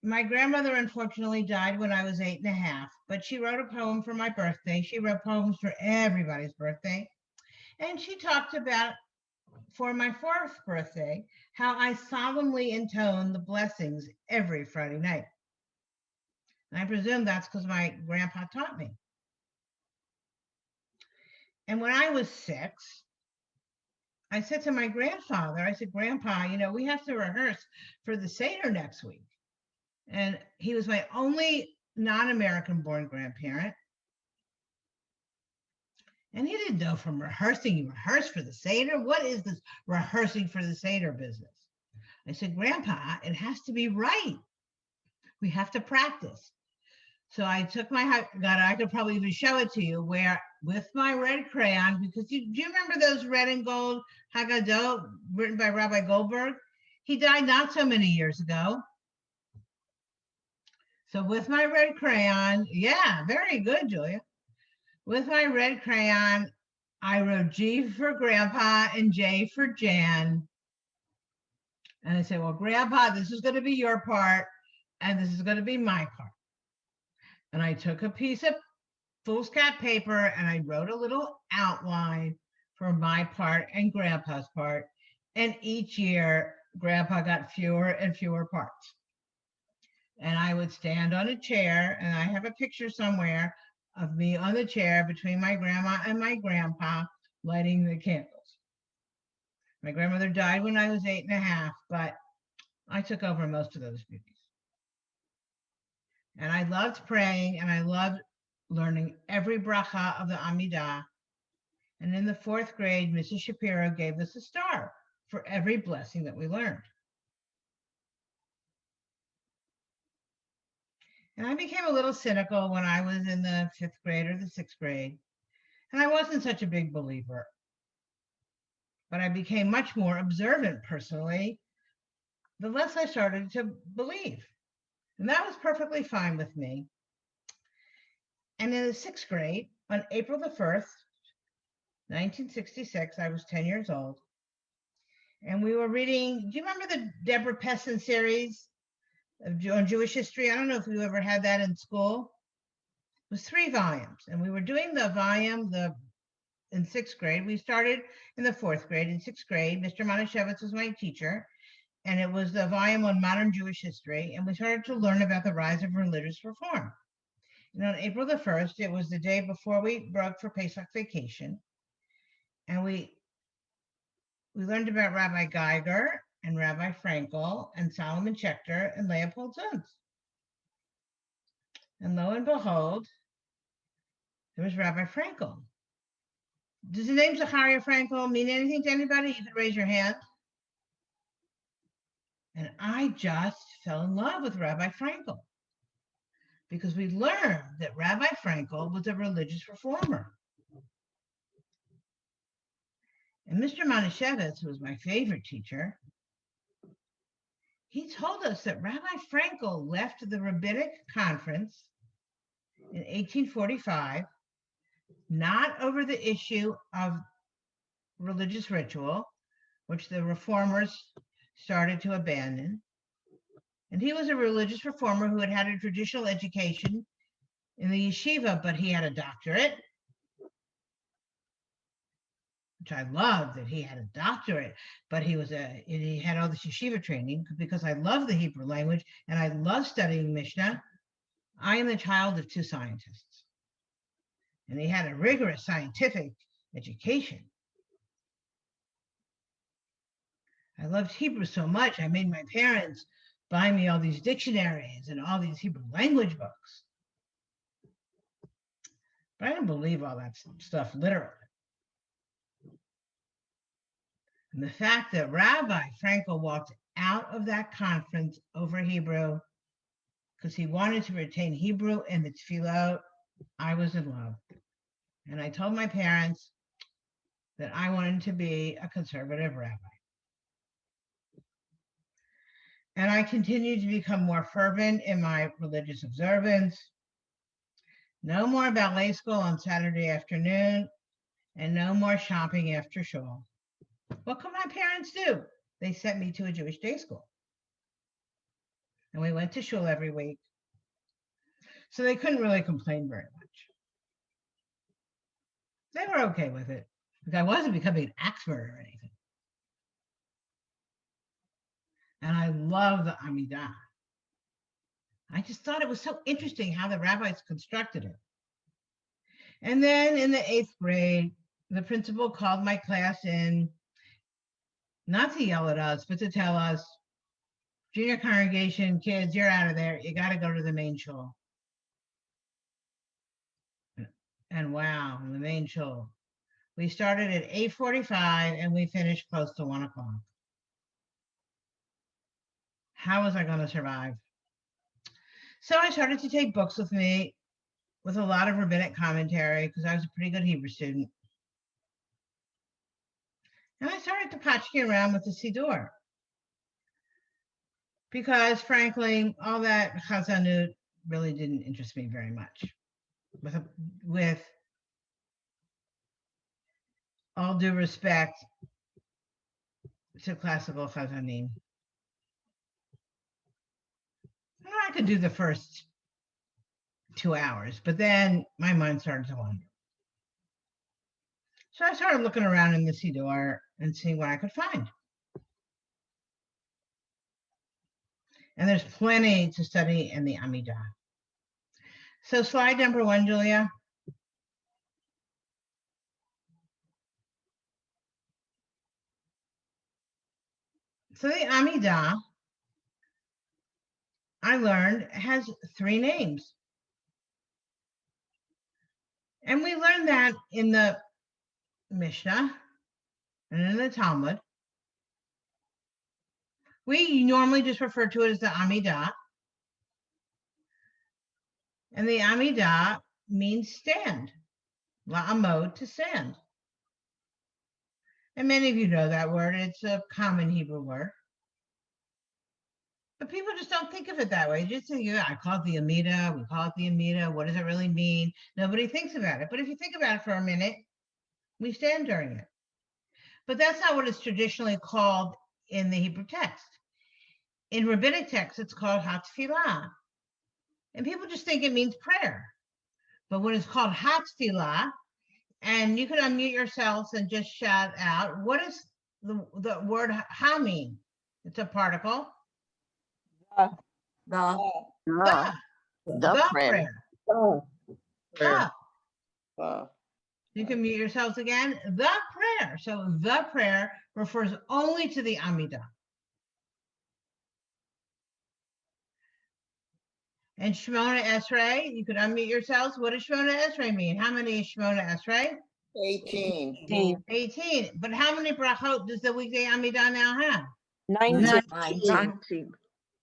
My grandmother unfortunately died when I was 8 and a half, but she wrote a poem for my birthday. She wrote poems for everybody's birthday. And she talked about, for my fourth birthday, how I solemnly intone the blessings every Friday night. And I presume that's because my grandpa taught me. And when I was 6, I said to my grandfather, I said, Grandpa, we have to rehearse for the Seder next week. And he was my only non-American born grandparent. And he didn't know from rehearsing, you rehearse for the Seder? What is this rehearsing for the Seder business? I said, Grandpa, it has to be right. We have to practice. So I took I could probably even show it to you, where with my red crayon, because do you remember those red and gold Haggadot written by Rabbi Goldberg? He died not so many years ago. So with my red crayon, yeah, very good, Julia. With my red crayon, I wrote G for Grandpa and J for Jan. And I said, well, Grandpa, this is going to be your part, and this is going to be my part. And I took a piece of foolscap paper and I wrote a little outline for my part and Grandpa's part. And each year, Grandpa got fewer and fewer parts. And I would stand on a chair, and I have a picture somewhere of me on the chair between my grandma and my grandpa lighting the candles. My grandmother died when I was 8 and a half, but I took over most of those duties. And I loved praying, and I loved learning every bracha of the Amidah. And in the 4th grade, Mrs. Shapiro gave us a star for every blessing that we learned. And I became a little cynical when I was in the 5th grade or the 6th grade. And I wasn't such a big believer. But I became much more observant personally, the less I started to believe. And that was perfectly fine with me. And in the 6th grade, on April the 1st, 1966, I was 10 years old. And we were reading, do you remember the Deborah Pessin series on Jewish history? I don't know if you ever had that in school. It was 3 volumes. And we were doing the volume in 6th grade. We started in the 4th grade. In 6th grade, Mr. Manischewitz was my teacher. And it was the volume on modern Jewish history. And we started to learn about the rise of religious reform. And on April the 1st, it was the day before we broke for Pesach vacation. And we learned about Rabbi Geiger and Rabbi Frankel and Solomon Schechter and Leopold Zunz. And lo and behold, there was Rabbi Frankel. Does the name Zachariah Frankel mean anything to anybody? You can raise your hand. And I just fell in love with Rabbi Frankel because we learned that Rabbi Frankel was a religious reformer. And Mr. Manischewitz, who was my favorite teacher, he told us that Rabbi Frankel left the Rabbinic Conference in 1845, not over the issue of religious ritual, which the reformers started to abandon. And he was a religious reformer who had had a traditional education in the yeshiva, but he had a doctorate, which I loved that he had a doctorate, but he had all this yeshiva training because I love the Hebrew language and I love studying Mishnah. I am the child of 2 scientists. And he had a rigorous scientific education. I loved Hebrew so much, I made my parents buy me all these dictionaries and all these Hebrew language books. But I didn't believe all that stuff literally. And the fact that Rabbi Frankel walked out of that conference over Hebrew because he wanted to retain Hebrew in the tefillot, I was in love. And I told my parents that I wanted to be a conservative rabbi. And I continued to become more fervent in my religious observance. No more ballet school on Saturday afternoon, and no more shopping after shul. What could my parents do? They sent me to a Jewish day school. and we went to shul every week. So they couldn't really complain very much. They were okay with it because I wasn't becoming an expert or anything. And I love the Amidah. I just thought it was so interesting how the rabbis constructed it. And then in the 8th grade, the principal called my class in, not to yell at us, but to tell us, junior congregation kids, you're out of there. You got to go to the main shul. And wow, the main shul. We started at 8:45 and we finished close to 1 o'clock. How was I going to survive? So I started to take books with me with a lot of rabbinic commentary because I was a pretty good Hebrew student. And I started to patchkey around with the Siddur. Because frankly, all that Chazanut really didn't interest me very much. With all due respect to classical Chazanim. I could do the first 2 hours, but then my mind started to wander. So I started looking around in the Siddur and seeing what I could find. And there's plenty to study in the Amidah. So slide number 1, Julia. So the Amidah, I learned, has 3 names. And we learned that in the Mishnah and in the Talmud. We normally just refer to it as the Amidah. And the Amidah means stand. La'amod, to stand. And many of you know that word. It's a common Hebrew word. But people just don't think of it that way. Just think, I call it the Amidah. We call it the Amidah. What does it really mean? Nobody thinks about it. But if you think about it for a minute, we stand during it. But that's not what it's traditionally called in the Hebrew text. In rabbinic text, it's called Hatfilah. And people just think it means prayer. But when it's called Hatfilah, and you can unmute yourselves and just shout out, what does the word ha mean? It's a particle. The prayer. You can mute yourselves again. The prayer. So the prayer refers only to the Amidah. And Shemona Esrei, you could unmute yourselves. What does Shemona Esrei mean? How many is Shemona Esrei? 18. 18. But how many brachot does the weekday Amidah now have? 19.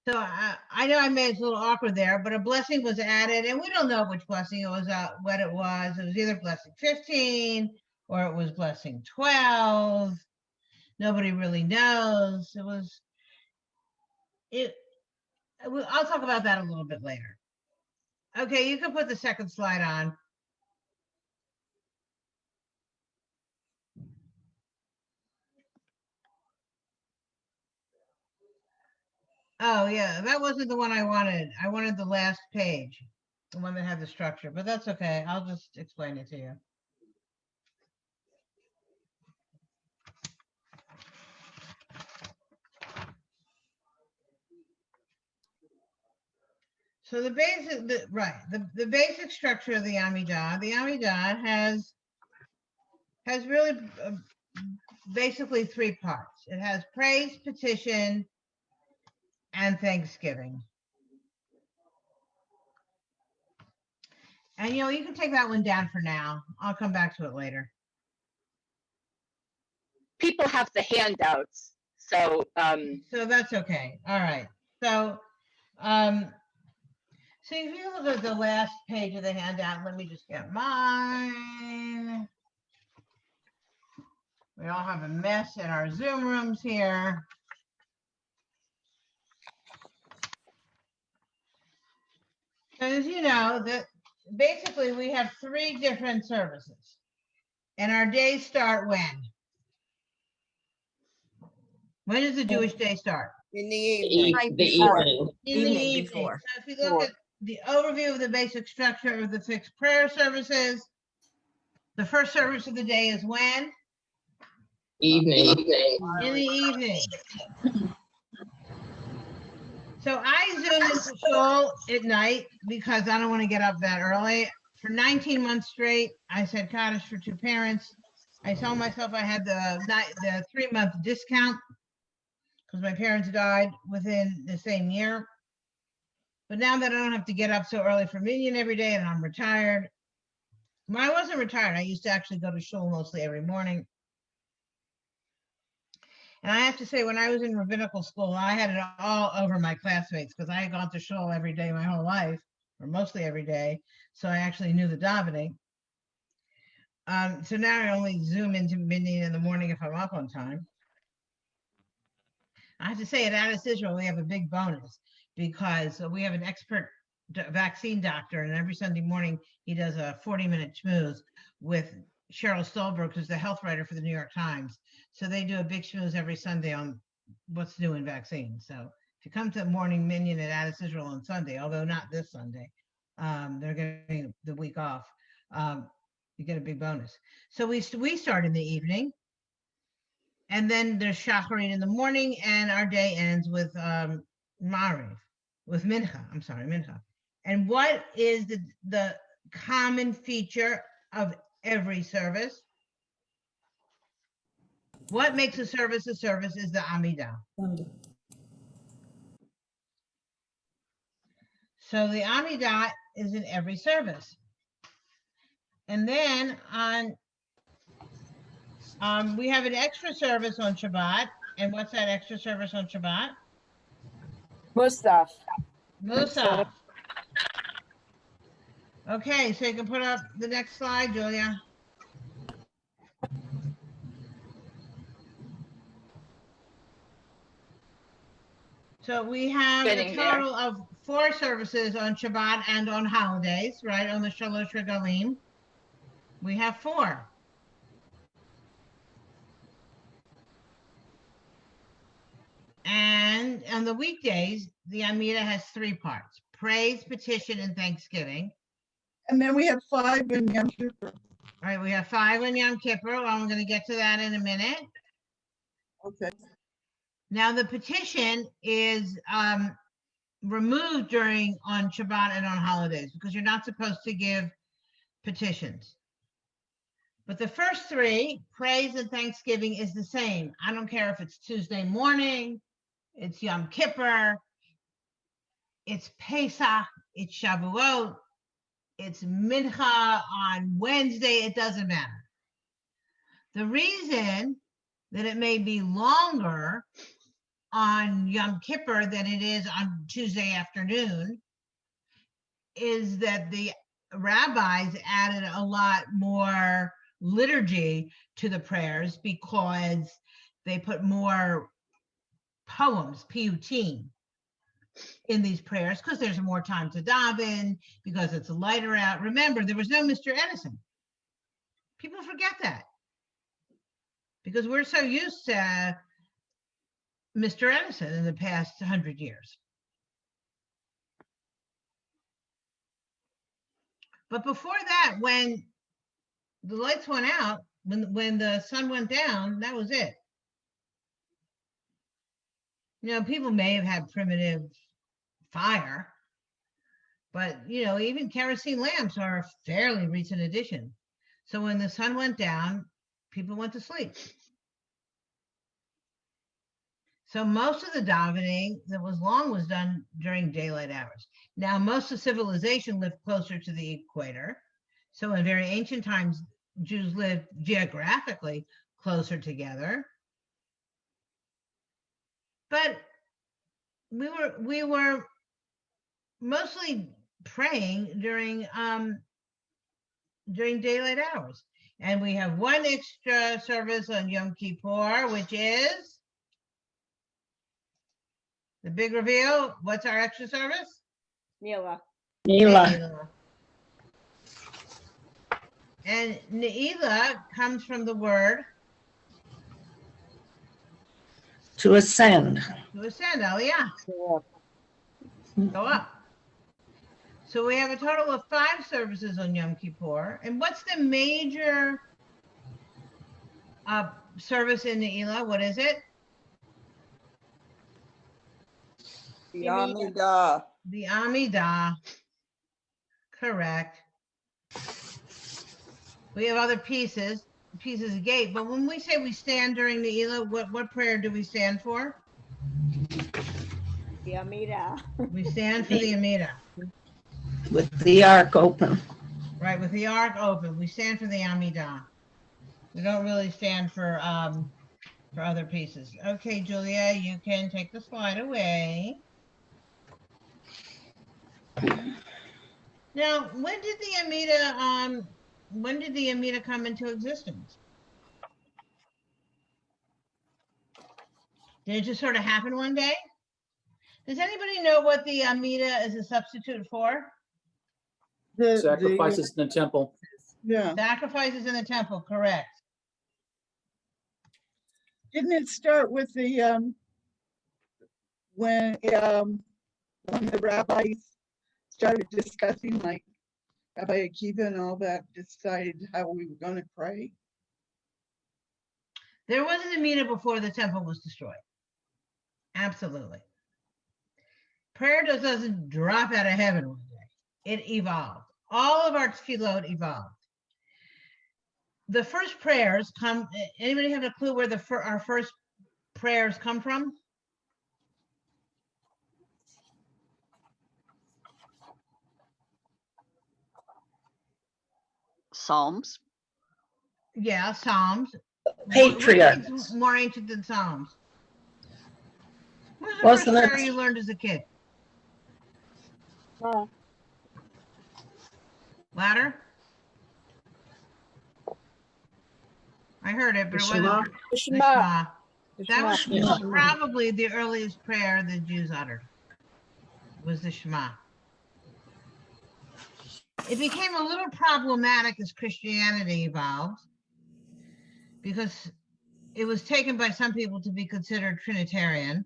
So I know I made it a little awkward there, but a blessing was added, and we don't know which blessing it was, what it was. It was either blessing 15 or it was blessing 12. Nobody really knows. I'll talk about that a little bit later. Okay, you can put the second slide on. Oh, yeah, that wasn't the one I wanted. I wanted the last page, the one that had the structure, but that's okay. I'll just explain it to you. So the basic structure of the Amidah has really basically 3 parts. It has praise, petition, and thanksgiving. And you can take that one down for now. I'll come back to it later. People have the handouts, so So that's okay. All right. So so if you look at the last page of the handout, let me just get mine. We all have a mess in our Zoom rooms here. So as you know, that basically we have 3 different services. And our days start when? When does the Jewish day start? In the evening. Night The before. evening. In the Evening evening. before. So if you look at the overview of the basic structure of the fixed prayer services, the first service of the day is when? Evening. In the evening. So I zoomed into shul at night because I don't want to get up that early. For 19 months straight, I said Kaddish for two parents. I told myself I had the 3-month discount because my parents died within the same year. But now that I don't have to get up so early for Minyan every day and I'm retired, when I wasn't retired, I used to actually go to shul mostly every morning. And I have to say, when I was in rabbinical school, I had it all over my classmates because I had gone to shul every day my whole life, or mostly every day. So I actually knew the davening. So now I only zoom into Minyan in the morning if I'm up on time. I have to say, at Addis Israel, we have a big bonus because we have an expert vaccine doctor, and every Sunday morning he does a 40-minute schmooze with Cheryl Stolberg, who's the health writer for the New York Times. So they do a big schmooze every Sunday on what's new in vaccines. So if you come to the morning Minyan at Addis Israel on Sunday, although not this Sunday, they're getting the week off, you get a big bonus. So we start in the evening. And then there's Shacharit in the morning, and our day ends with Mariv, with Mincha. I'm sorry, Mincha. And what is the common feature of every service? What makes a service is the Amidah. So the Amidah is in every service. And then we have an extra service on Shabbat. And what's that extra service on Shabbat? Musaf. Musaf. Okay, so you can put up the next slide, Julia. So we have a total of 4 services on Shabbat and on holidays, right? On the Shalosh Regalim. We have 4. And on the weekdays, the Amidah has 3 parts: praise, petition, and thanksgiving. And then we have 5 in Yom Kippur. All right, we have 5 in Yom Kippur. Well, I'm going to get to that in a minute. Okay. Now, the petition is removed on Shabbat and on holidays because you're not supposed to give petitions. But the first 3, praise and thanksgiving, is the same. I don't care if it's Tuesday morning, it's Yom Kippur, it's Pesach, it's Shavuot, it's Mincha on Wednesday, it doesn't matter. The reason that it may be longer on Yom Kippur than it is on Tuesday afternoon is that the rabbis added a lot more liturgy to the prayers because they put more poems, piyutim, in these prayers because there's more time to daven, because it's lighter out. Remember, there was no Mr. Edison. People forget that because we're so used to Mr. Edison in the past 100 years. But before that, when the lights went out, when the sun went down, that was it. You know, people may have had primitive fire, but, you know, even kerosene lamps are a fairly recent addition. So when the sun went down, people went to sleep. So most of the davening that was long was done during daylight hours. Now, most of civilization lived closer to the equator. So in very ancient times, Jews lived geographically closer together. But we were mostly praying during daylight hours. And we have 1 extra service on Yom Kippur, which is the big reveal. What's our extra service? Neila. Neila. And Neila comes from the word to ascend. to Ascend, Aliyah. Go up. Go up. So we have a total of 5 services on Yom Kippur. And what's the major service in Ne'ilah? What is it? The Amidah. The Amidah. Correct. We have other pieces of gate. But when we say we stand during Ne'ilah, what prayer do we stand for? The Amidah. We stand for the Amidah. With the ark open. Right, with the ark open. We stand for the Amidah. We don't really stand for other pieces. Okay, Julia, you can take the slide away. Now, when did the Amidah come into existence? Did it just sort of happen one day? Does anybody know what the Amidah is a substitute for? Sacrifices in the temple. Yeah, Sacrifices in the temple, correct. didn't it start with the, when the rabbis started discussing, like Rabbi Akiva and all that, decided how we were gonna pray? There was an Amidah before the temple was destroyed. Absolutely. Prayer just doesn't drop out of heaven one day. It evolved. All of our tefillot evolved. The first prayers come, anybody have a clue where our first prayers come from? Psalms. Yeah, Psalms. Patriarchs. What's more ancient than Psalms? What was the Wasn't first it- prayer you learned as a kid? Oh, Louder? I heard it, but it Shema. wasn't the the Shema. Shema. The That was Shema. probably the earliest prayer the Jews uttered, was the Shema. It became a little problematic as Christianity evolved because it was taken by some people to be considered Trinitarian.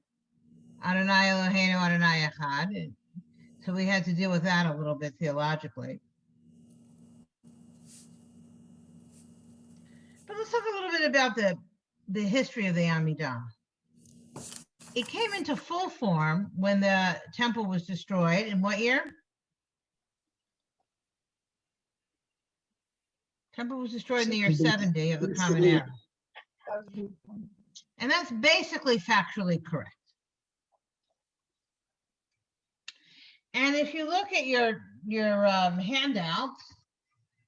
Adonai Eloheinu, Adonai Echad. So we had to deal with that a little bit theologically. But let's talk a little bit about the history of the Amidah. It came into full form when the temple was destroyed. In what year? Temple was destroyed in the year 70 of the Common Era. And that's basically factually correct. And if you look at your handouts,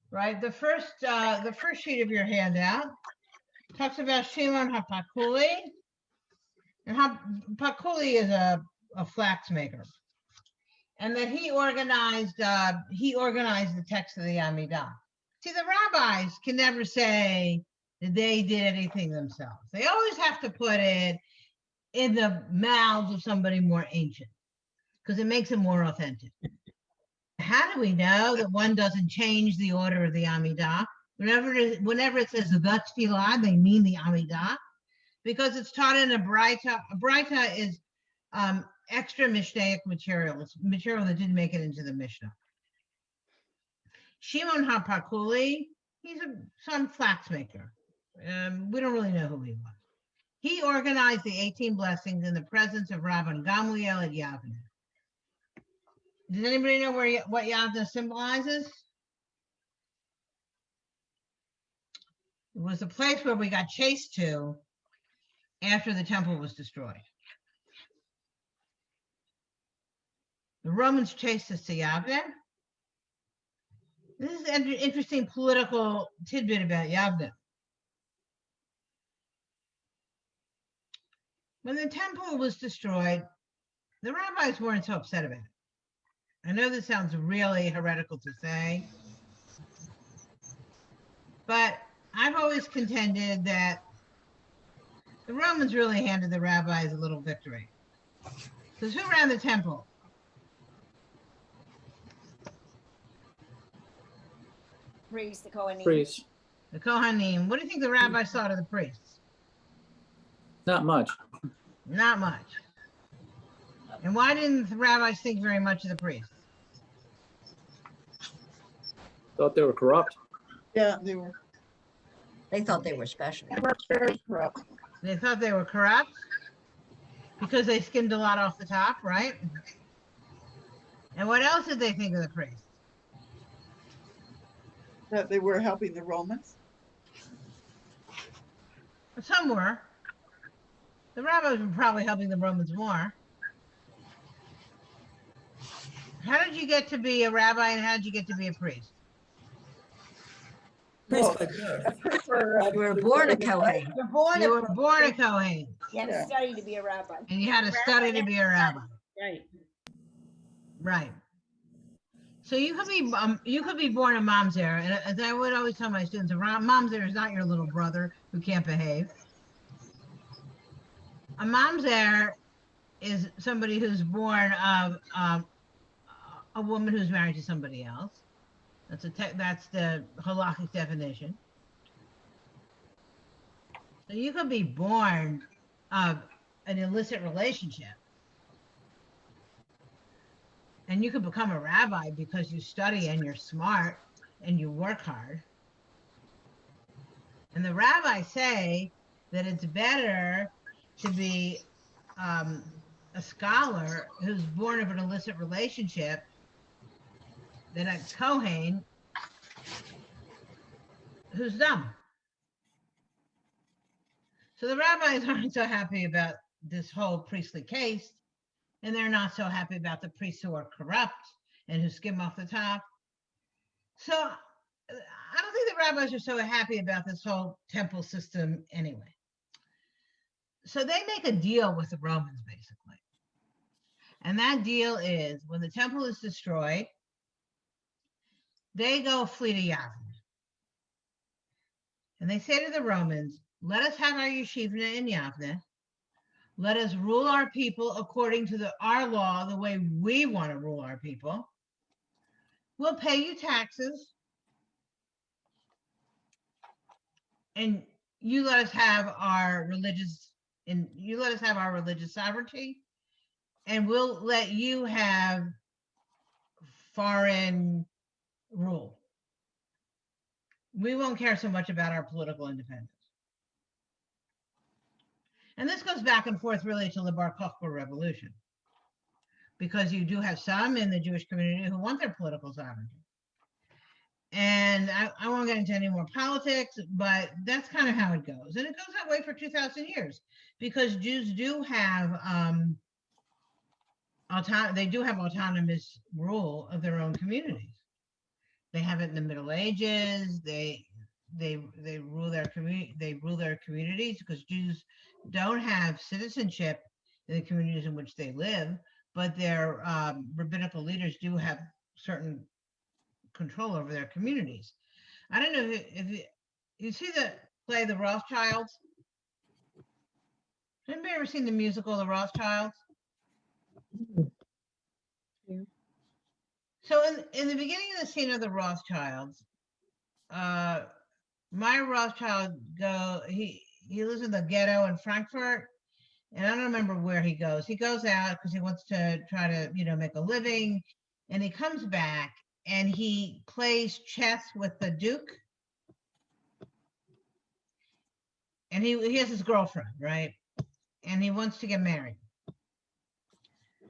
right, the first sheet of your handout talks about Shimon HaPakuli. And Pakuli is a flax maker. And that he organized the text of the Amidah. See, the rabbis can never say that they did anything themselves. They always have to put it in the mouths of somebody more ancient because it makes it more authentic. How do we know that one doesn't change the order of the Amidah? Whenever it says the Tefillah, they mean the Amidah because it's taught in a Braita. A Braita is extra Mishnaic material. It's material that didn't make it into the Mishnah. Shimon HaPakuli, he's some flax maker. We don't really know who he was. He organized the 18 blessings in the presence of Rabban Gamliel at Yavne. Does anybody know what Yavne symbolizes? It was the place where we got chased to after the temple was destroyed. The Romans chased us to Yavne. This is an interesting political tidbit about Yavne. When the temple was destroyed, the rabbis weren't so upset about it. I know this sounds really heretical to say, but I've always contended that the Romans really handed the rabbis a little victory. Because who ran the temple? Priest, the Kohanim. Priest. The Kohanim. What do you think the rabbis thought of the priests? Not much. Not much. And why didn't the rabbis think very much of the priests? Thought they were corrupt. Yeah, They thought they were special. they were very corrupt. They thought they were corrupt because they skimmed a lot off the top, right? And what else did they think of the priests? That they were helping the Romans. Some were. The rabbis were probably helping the Romans more. How did you get to be a rabbi and how did you get to be a priest? Well, You were born a Kohen. You were born a Kohen You had to study to be a rabbi. and you had to study to be a rabbi. Right. Right. So you could be born a mamzer, and as I would always tell my students, a mamzer is not your little brother who can't behave. A mamzer is somebody who's born of a woman who's married to somebody else. That's the halakhic definition. So you could be born of an illicit relationship. And you could become a rabbi because you study and you're smart and you work hard. And the rabbis say that it's better to be a scholar who's born of an illicit relationship than a Kohen who's dumb. So the rabbis aren't so happy about this whole priestly case, and they're not so happy about the priests who are corrupt and who skim off the top. So I don't think the rabbis are so happy about this whole temple system anyway. So they make a deal with the Romans, basically. And that deal is when the temple is destroyed, they go flee to Yavne. And they say to the Romans, let us have our yeshiva in Yavne. Let us rule our people according to our law, the way we want to rule our people. We'll pay you taxes. And you let us have our religious sovereignty. And we'll let you have foreign rule. We won't care so much about our political independence. And this goes back and forth really till the Bar Kokhba revolution, because you do have some in the Jewish community who want their political sovereignty. And I won't get into any more politics, but that's kind of how it goes. And it goes that way for 2,000 years because Jews do have autonomous rule of their own communities. They have it in the Middle Ages. They rule their community. They rule their communities because Jews don't have citizenship in the communities in which they live, but their rabbinical leaders do have certain control over their communities. I don't know if you see the play The Rothschilds. Has anybody ever seen the musical The Rothschilds? Yeah. So in the beginning of the scene of The Rothschilds, Meyer Rothschild he lives in the ghetto in Frankfurt, and I don't remember where he goes. He goes out because he wants to try to make a living, and he comes back and he plays chess with the Duke, and he has his girlfriend, right? And he wants to get married,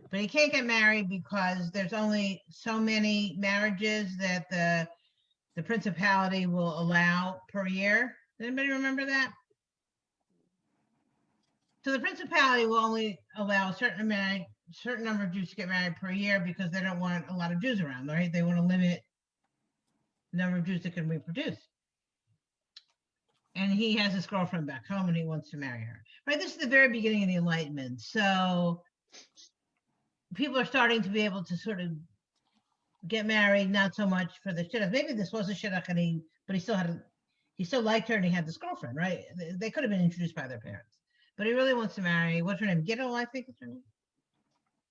but he can't get married because there's only so many marriages that the principality will allow per year. Does anybody remember that? So the principality will only allow a certain number of Jews to get married per year because they don't want a lot of Jews around, right? They want to limit the number of Jews that can reproduce. And he has his girlfriend back home and he wants to marry her. Right? This is the very beginning of the Enlightenment. So people are starting to be able to sort of get married, not so much for the shidduch. Maybe this was a shidduch, but he still liked her and he had this girlfriend, right? They could have been introduced by their parents. But he really wants to marry, what's her name? Gittel, I think is her name.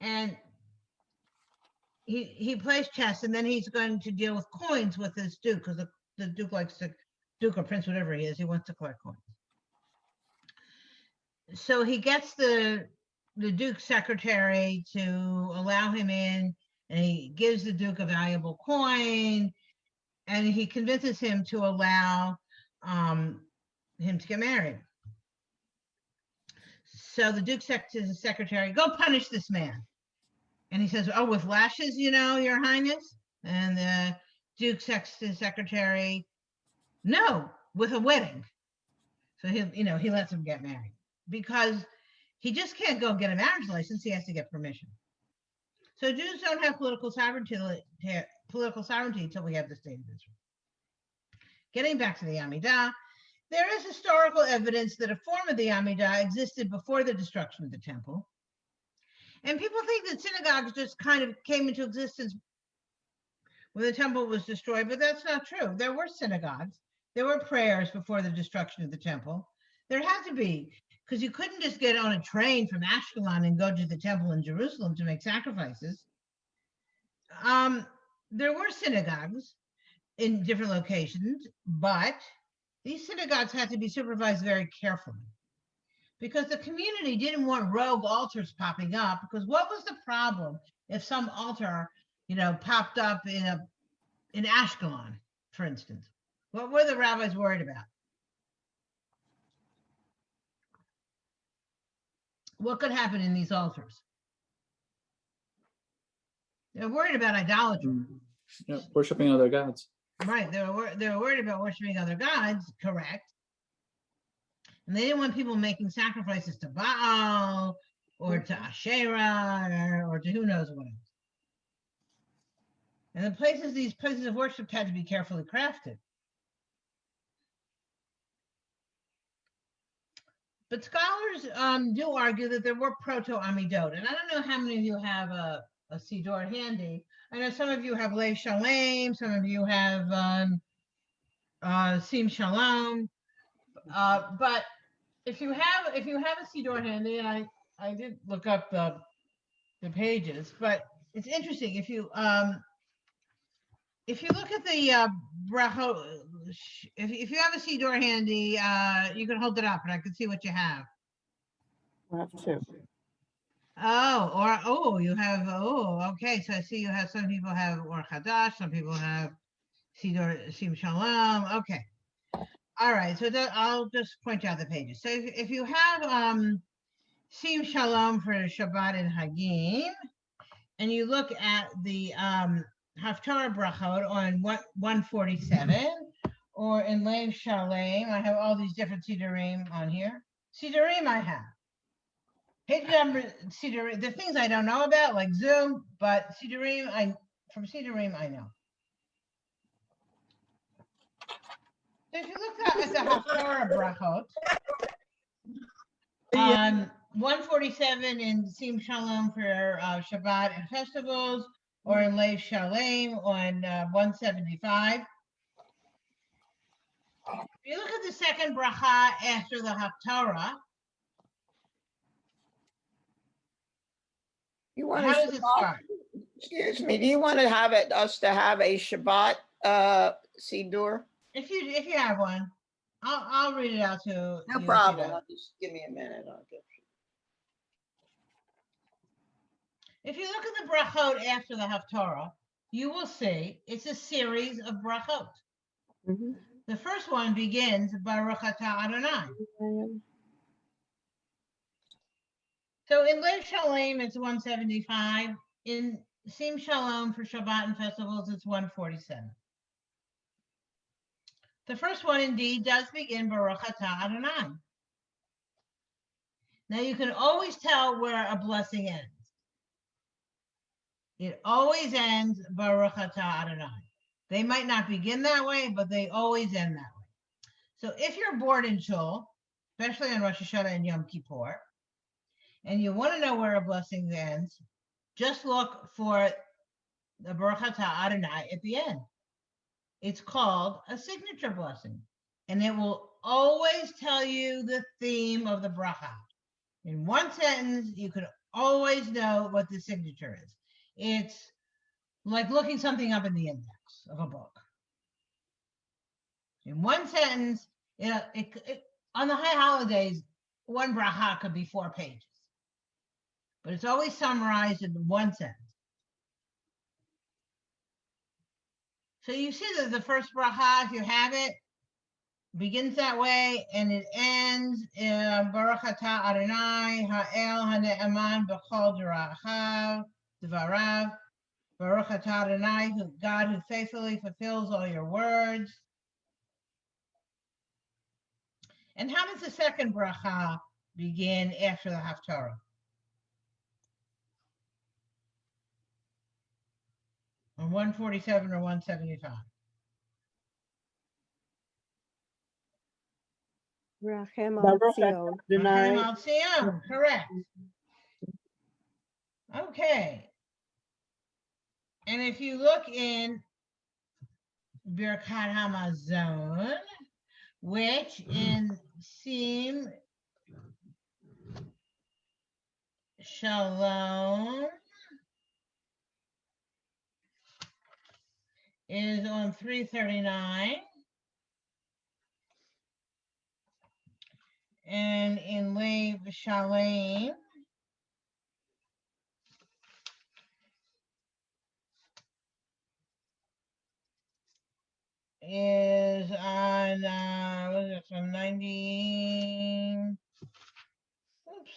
And he plays chess, and then he's going to deal with coins with his Duke, because the Duke likes to, Duke or Prince, whatever he is, he wants to collect coins. So he gets the the Duke's secretary to allow him in, and he gives the Duke a valuable coin, and he convinces him to allow him to get married. So the Duke says to the secretary, "Go punish this man." And he says, "Oh, with lashes, Your Highness?" And the Duke says to the secretary, "No, with a wedding." So he lets him get married because he just can't go get a marriage license. He has to get permission. So Jews don't have political sovereignty until we have the state of Israel. Getting back to the Amidah, there is historical evidence that a form of the Amidah existed before the destruction of the temple. And people think that synagogues just kind of came into existence when the temple was destroyed, but that's not true. There were synagogues. There were prayers before the destruction of the temple. There had to be, because you couldn't just get on a train from Ashkelon and go to the temple in Jerusalem to make sacrifices. There were synagogues in different locations, but these synagogues had to be supervised very carefully because the community didn't want rogue altars popping up, because what was the problem if some altar, popped up in Ashkelon, for instance? What were the rabbis worried about? What could happen in these altars? They're worried about idolatry. Yeah, worshiping other gods. Right. They were worried about worshiping other gods, correct. And they didn't want people making sacrifices to Baal or to Asherah or to who knows what else. And these places of worship had to be carefully crafted. But scholars do argue that there were proto-Amidot. And I don't know how many of you have a Siddur handy. I know some of you have Lev Shalem, some of you have Sim Shalom. But if you have a Siddur handy, and I did look up the pages, but it's interesting if you look at the brachot, if you have a Siddur handy, you can hold it up and I can see what you have. I have two. You have, okay. So I see you have, some people have Or Chadash, some people have Siddur Sim Shalom. Okay. All right. So I'll just point out the pages. So if you have Sim Shalom for Shabbat and Hagim, and you look at the Haftarah Brachot on 147, or in Lev Shalem, I have all these different Siddurim on here. Siddurim I have. Page number, Siddurim, the things I don't know about, like Zoom, but from Siddurim I know. So if you look at the Haftarah Brachot, 147 in Sim Shalom for Shabbat and festivals, or in Lev Shalem on 175. If you look at the second bracha after the Haftarah, how does it start? Excuse me, do you want to have us to have a Shabbat Siddur? If you have one, I'll read it out to No you. problem. Just give me a minute. If you look at the brachot after the Haftarah, you will see it's a series of brachot. Mhm. The first one begins Baruch Atah Adonai. So in Lev Shalem, it's 175. In Sim Shalom for Shabbat and festivals, it's 147. The first one indeed does begin Baruch Atah Adonai. Now you can always tell where a blessing ends. It always ends Baruch Atah Adonai. They might not begin that way, but they always end that way. So if you're bored in Shul, especially on Rosh Hashanah and Yom Kippur, and you want to know where a blessing ends, just look for the Baruch Atah Adonai at the end. It's called a signature blessing, and it will always tell you the theme of the bracha. In one sentence, you can always know what the signature is. It's like looking something up in the index of a book. In one sentence, on the high holidays, one bracha could be 4 pages. but it's always summarized in one sentence. So you see that the first bracha, if you have it, begins that way, and it ends in Baruch Atah Adonai Ha'el Hane'eman B'chol Dvarav. Baruch Atah Adonai, God who faithfully fulfills all your words. And how does the second bracha begin after the Haftarah? On 147 or 175? Rachem al Baruch Tzion. Rachem al Tzion, correct. Okay. And if you look in Birkat Hamazon, which in Sim Shalom is on 339, and in Lev Shalem is on what is it, from 90, oops,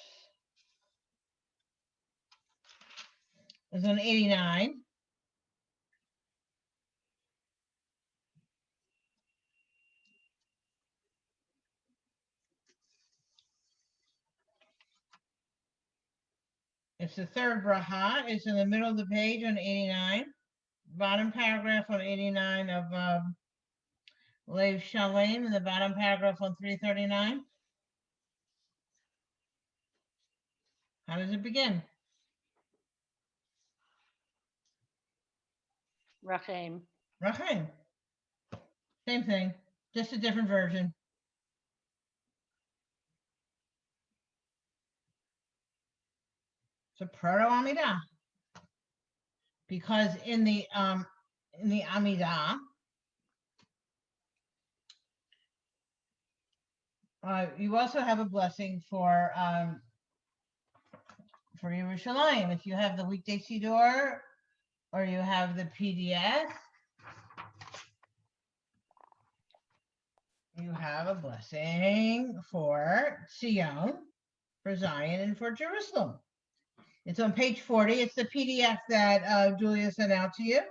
is on 89. It's the third bracha. It's in the middle of the page on 89. Bottom paragraph on 89 of Lev Shalem, in the bottom paragraph on 339. How does it begin? Rachem. Rachem. Same thing, just a different version. It's a proto Amidah, because in the Amidah, you also have a blessing for Yerushalayim. If you have the weekday Siddur or you have the PDF, you have a blessing for Zion, for Zion, and for Jerusalem. It's on page 40. It's the PDF that Julia sent out to you.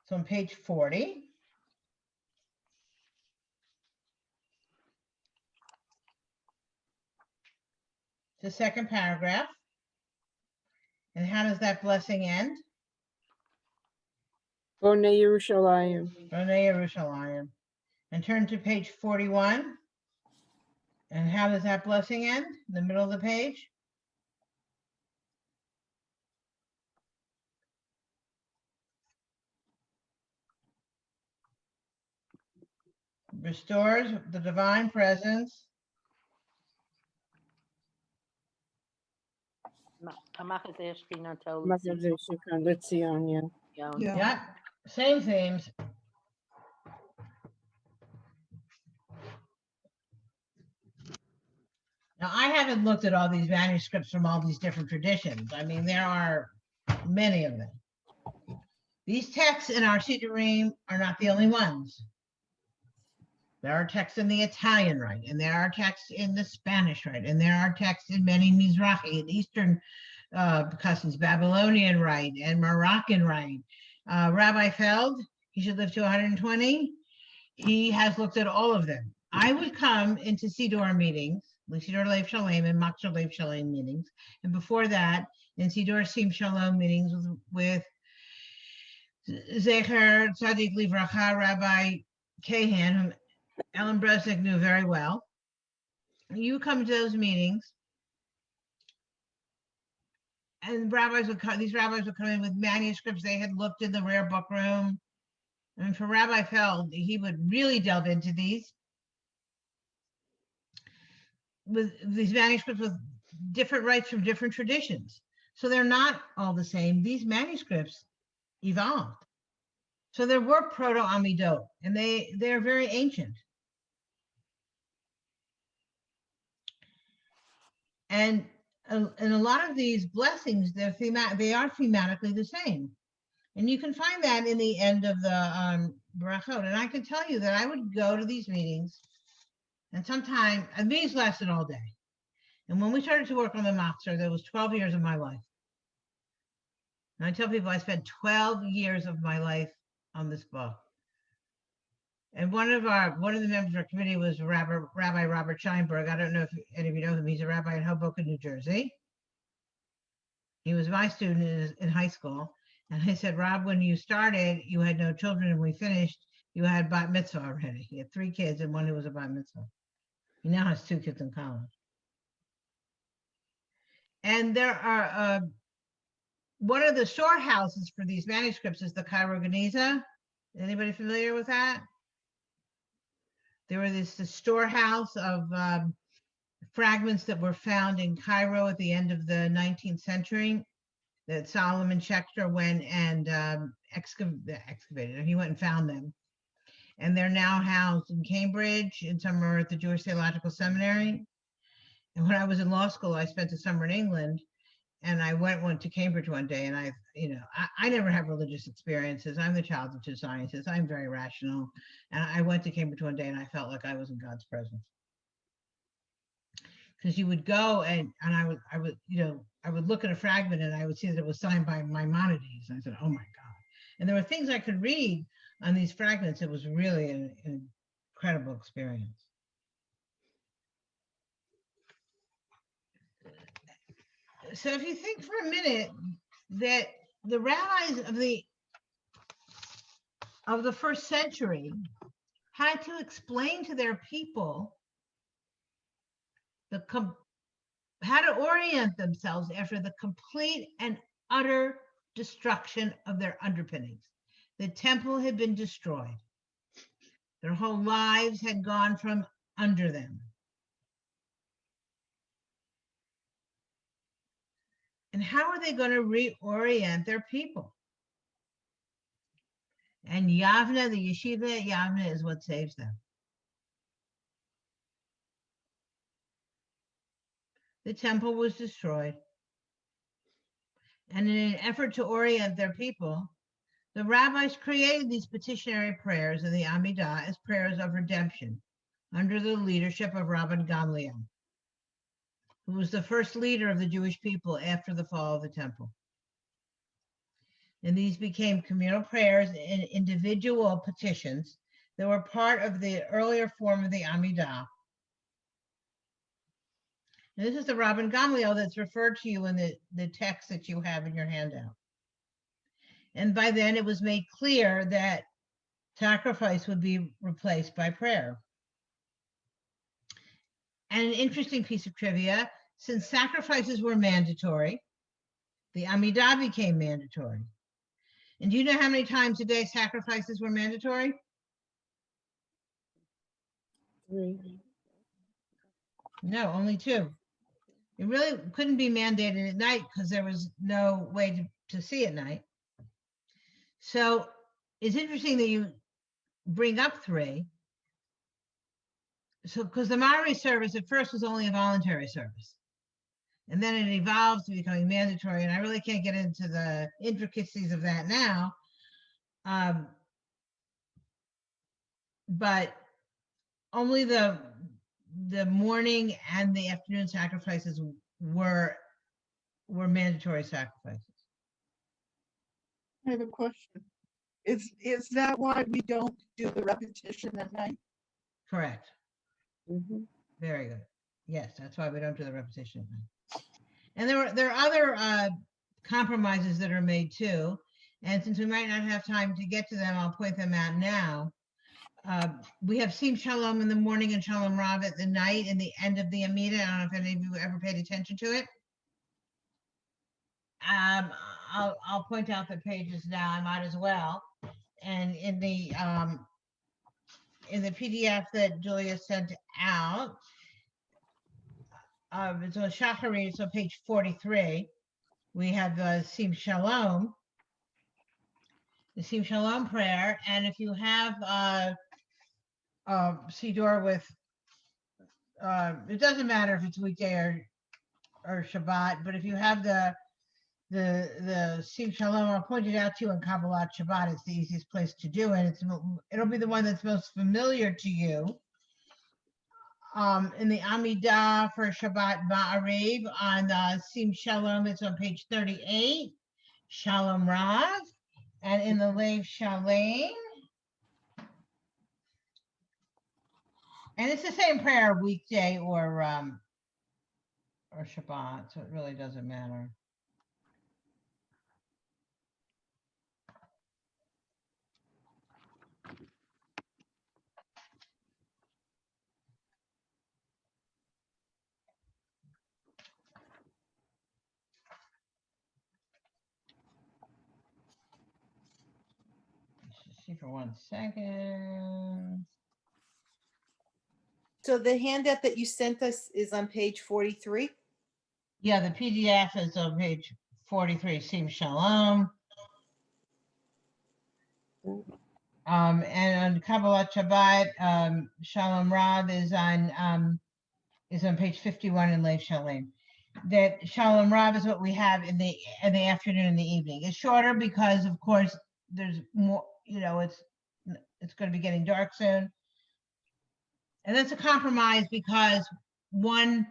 It's on page 40. The second paragraph. And how does that blessing end? Bonei Yerushalayim. Bonei Yerushalayim. And turn to page 41. And how does that blessing end? In the middle of the page? Restores the divine presence. Mazavishika Litzion, yeah. Yeah. Yeah, same themes. Now, I haven't looked at all these manuscripts from all these different traditions. I mean, there are many of them. These texts in our Siddurim are not the only ones. There are texts in the Italian Rite, and there are texts in the Spanish Rite, and there are texts in many Mizrahi and Eastern customs, Babylonian Rite and Moroccan Rite. Rabbi Feld, he should live to 120. He has looked at all of them. I would come into Siddur meetings, Siddur Lev Shalem and Makshel Lev Shalem meetings, and before that, in Siddur Sim Shalom meetings with Zecher Tzadik Livracha, Rabbi Kahan, whom Ellen Bresnik knew very well. You come to those meetings, and these rabbis would come in with manuscripts they had looked in the rare book room. And for Rabbi Feld, he would really delve into these. With these manuscripts with different rites from different traditions. So they're not all the same. These manuscripts evolved. So there were proto-Amidot, and they're very ancient. And a lot of these blessings, they are thematically the same. And you can find that in the end of the brachot. And I can tell you that I would go to these meetings, and sometimes, and these lasted all day. And when we started to work on the Machzor, there was 12 years of my life. And I tell people I spent 12 years of my life on this book. And one of the members of our committee was Rabbi Robert Scheinberg. I don't know if any of you know him. He's a rabbi in Hoboken, New Jersey. He was my student in high school. And I said, Rob, when you started, you had no children, and we finished, you had bat mitzvah already. He had 3 kids and one who was a bat mitzvah. He now has 2 kids in college. And there are, one of the storehouses for these manuscripts is the Cairo Geniza. Anybody familiar with that? There was this storehouse of fragments that were found in Cairo at the end of the 19th century that Solomon Schechter went and excavated. He went and found them. And they're now housed in Cambridge, and some are at the Jewish Theological Seminary. And when I was in law school, I spent a summer in England, and I went to Cambridge one day, and I never have religious experiences. I'm the child of 2 sciences. I'm very rational. And I went to Cambridge one day, and I felt like I was in God's presence. Because you would go and I would look at a fragment, and I would see that it was signed by Maimonides. And I said, oh my God. And there were things I could read on these fragments. It was really an incredible experience. So if you think for a minute that the rabbis of the first century had to explain to their people how to orient themselves after the complete and utter destruction of their underpinnings. The temple had been destroyed. Their whole lives had gone from under them. And how are they going to reorient their people? And Yavna, the yeshiva at Yavna, is what saves them. The temple was destroyed. And in an effort to orient their people, the rabbis created these petitionary prayers in the Amidah as prayers of redemption under the leadership of Rabban Gamliel, who was the first leader of the Jewish people after the fall of the temple. And these became communal prayers and individual petitions that were part of the earlier form of the Amidah. And this is the Rabban Gamliel that's referred to you in the text that you have in your handout. And by then it was made clear that sacrifice would be replaced by prayer. And an interesting piece of trivia, since sacrifices were mandatory, the Amidah became mandatory. And do you know how many times a day sacrifices were mandatory? 3. No, only 2. It really couldn't be mandated at night because there was no way to see at night. So it's interesting that you bring up 3. So because the Mari service at first was only a voluntary service. And then it evolved to becoming mandatory. And I really can't get into the intricacies of that now. But only the morning and the afternoon sacrifices were mandatory sacrifices. I have a question. Is that why we don't do the repetition at night? Correct. Mm-hmm. Very good. Yes, that's why we don't do the repetition. And there are other compromises that are made too. And since we might not have time to get to them, I'll point them out now. We have Sim Shalom in the morning and Shalom Rav at the night in the end of the Amidah. I don't know if any of you ever paid attention to it. I'll point out the pages now. I might as well. And in the PDF that Julia sent out, it's on Shachari, it's on page 43. We have Sim Shalom, the Sim Shalom prayer. And if you have Siddur with, it doesn't matter if it's weekday or Shabbat, but if you have the Sim Shalom, I'll point it out to you in Kabbalat Shabbat. It's the easiest place to do it. It'll be the one that's most familiar to you. In the Amidah for Shabbat Ma'ariv on Sim Shalom, it's on page 38, Shalom Rav, and in the Lev Shalem. And it's the same prayer weekday or Shabbat, so it really doesn't matter. Let's just see for 1 second. So the handout that you sent us is on page 43? Yeah, the PDF is on page 43, Sim Shalom. And on Kabbalat Shabbat, Shalom Rav is on page 51 in Lev Shalem. That Shalom Rav is what we have in the afternoon and the evening. It's shorter because, of course, there's more. You know, it's going to be getting dark soon, and that's a compromise because one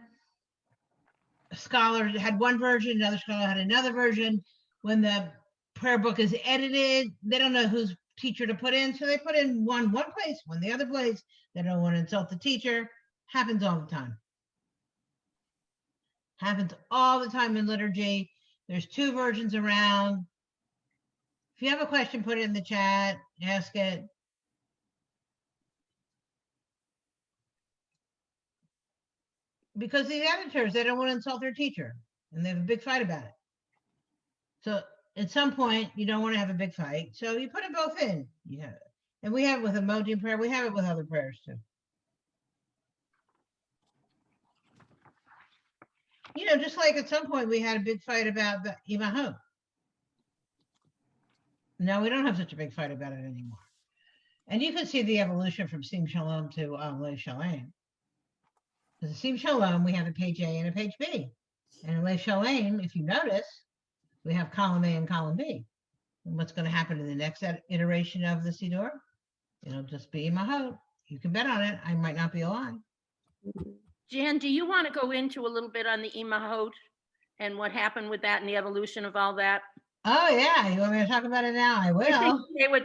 scholar had one version, another scholar had another version. When the prayer book is edited, they don't know whose teacher to put in, so they put in one place, one the other place. They don't want to insult the teacher. Happens all the time. Happens all the time in liturgy. There's 2 versions around. If you have a question, put it in the chat, ask it. Because the editors, they don't want to insult their teacher, and they have a big fight about it. So at some point, you don't want to have a big fight, so you put it both in. Yeah, and we have it with emoji prayer. We have it with other prayers too. You know, just like at some point we had a big fight about the Imahot. Now we don't have such a big fight about it anymore. And you can see the evolution from Sim Shalom to Lev Shalem. Because Sim Shalom, we have a page A and a page B. And in Lev Shalem, if you notice, we have column A and column B. And what's going to happen in the next iteration of the Siddur? It'll just be Imahot. You can bet on it. I might not be alive. Jan, do you want to go into a little bit on the Imahot and what happened with that and the evolution of all that? Oh yeah, you want me to talk about it now? I will.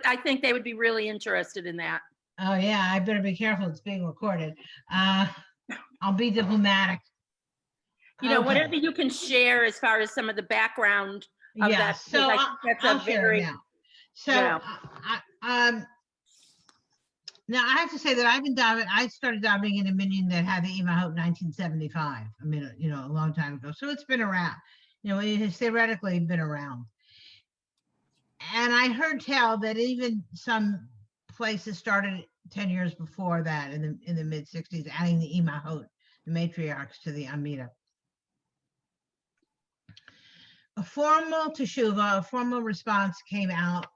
I think they would be really interested in that. Oh yeah, I better be careful. It's being recorded. I'll be diplomatic. You know, Okay. whatever you can share as far as some of the background of Yeah, that. so I'll share it now. So, you know. Now I have to say that I started davening in a minyan that had the Imahot in 1975. I mean, you know, a long time ago. So it's been around. You know, it has theoretically been around. And I heard tell that even some places started 10 years before that in the mid 60s, adding the Imahot, the matriarchs, to the Amidah. A formal teshuvah, a formal response came out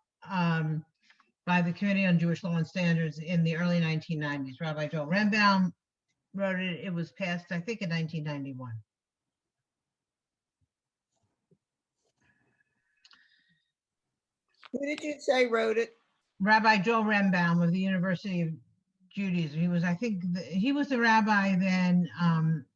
by the Committee on Jewish Law and Standards in the early 1990s. Rabbi Joel Rembaum wrote it. It was passed, I think, in 1991. Who did you say wrote it? Rabbi Joel Rembaum of the University of Judaism. He was, I think, he was the rabbi then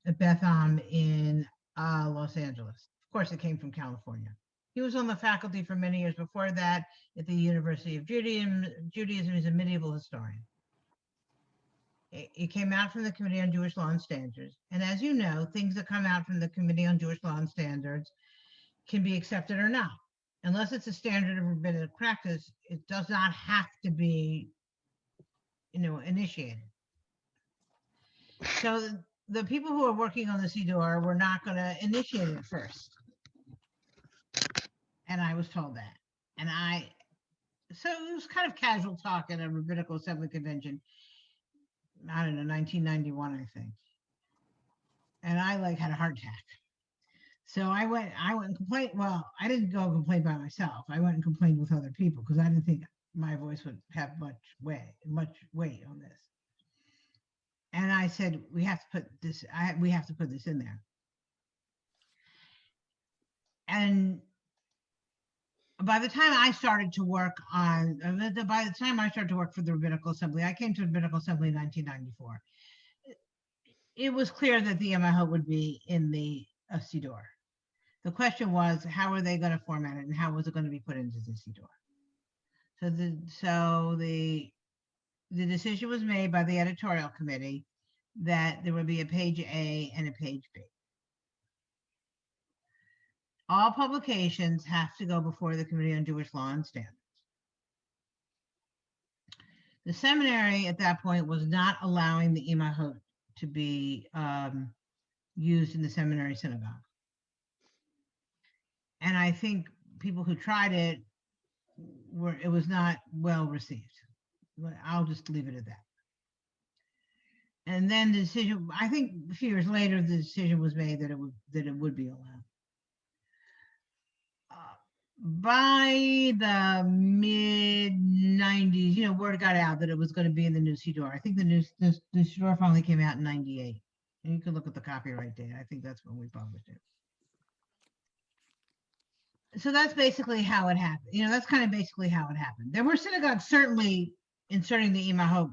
at Beth Am in Los Angeles. Of course, it came from California. He was on the faculty for many years before that at the University of Judaism. He's a medieval historian. It came out from the Committee on Jewish Law and Standards. And as you know, things that come out from the Committee on Jewish Law and Standards can be accepted or not. Unless it's a standard of rabbinic practice, it does not have to be, you know, initiated. So the people who are working on the Siddur were not going to initiate it first. And I was told that. And so it was kind of casual talk at a rabbinical assembly convention. I don't know, 1991, I think. And I had a heart attack. So I went and complained. Well, I didn't go and complain by myself. I went and complained with other people because I didn't think my voice would have much weight on this. And I said, we have to put this in there. And by the time I started to work on, by the time I started to work for the Rabbinical Assembly, I came to the Rabbinical Assembly in 1994. It was clear that the Imahot would be in the Siddur. The question was, how are they going to format it, and how was it going to be put into the Siddur? So the decision was made by the editorial committee that there would be a page A and a page B. All publications have to go before the Committee on Jewish Law and Standards. The seminary at that point was not allowing the Imahot to be used in the seminary synagogue. And I think people who tried it it was not well received. I'll just leave it at that. And then the decision, I think a few years later, the decision was made that it would be allowed. By the mid 90s, word got out that it was going to be in the new Siddur. I think the new Siddur finally came out in 98. And you can look at the copyright date. I think that's when we published it. So that's basically how it happened. That's kind of basically how it happened. There were synagogues certainly inserting the Imahot,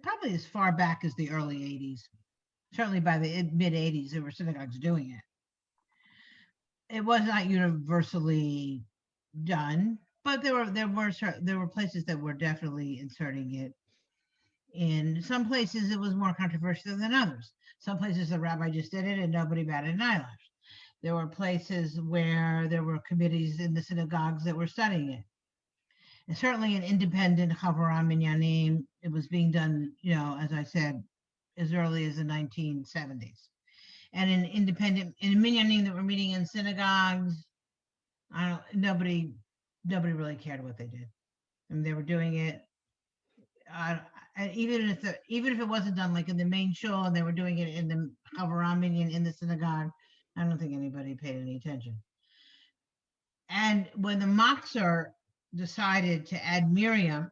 probably as far back as the early 80s. Certainly by the mid 80s, there were synagogues doing it. It was not universally done, but there were places that were definitely inserting it. In some places, it was more controversial than others. Some places the rabbi just did it and nobody batted an eyelash. There were places where there were committees in the synagogues that were studying it. And certainly in independent Chavaram Minyanim, it was being done, as I said, as early as the 1970s. And in Minyanim that were meeting in synagogues, nobody really cared what they did. I mean, they were doing it. Even if it wasn't done like in the main shul and they were doing it in the Chavaram Minyan in the synagogue, I don't think anybody paid any attention. And when the Machzor decided to add Miriam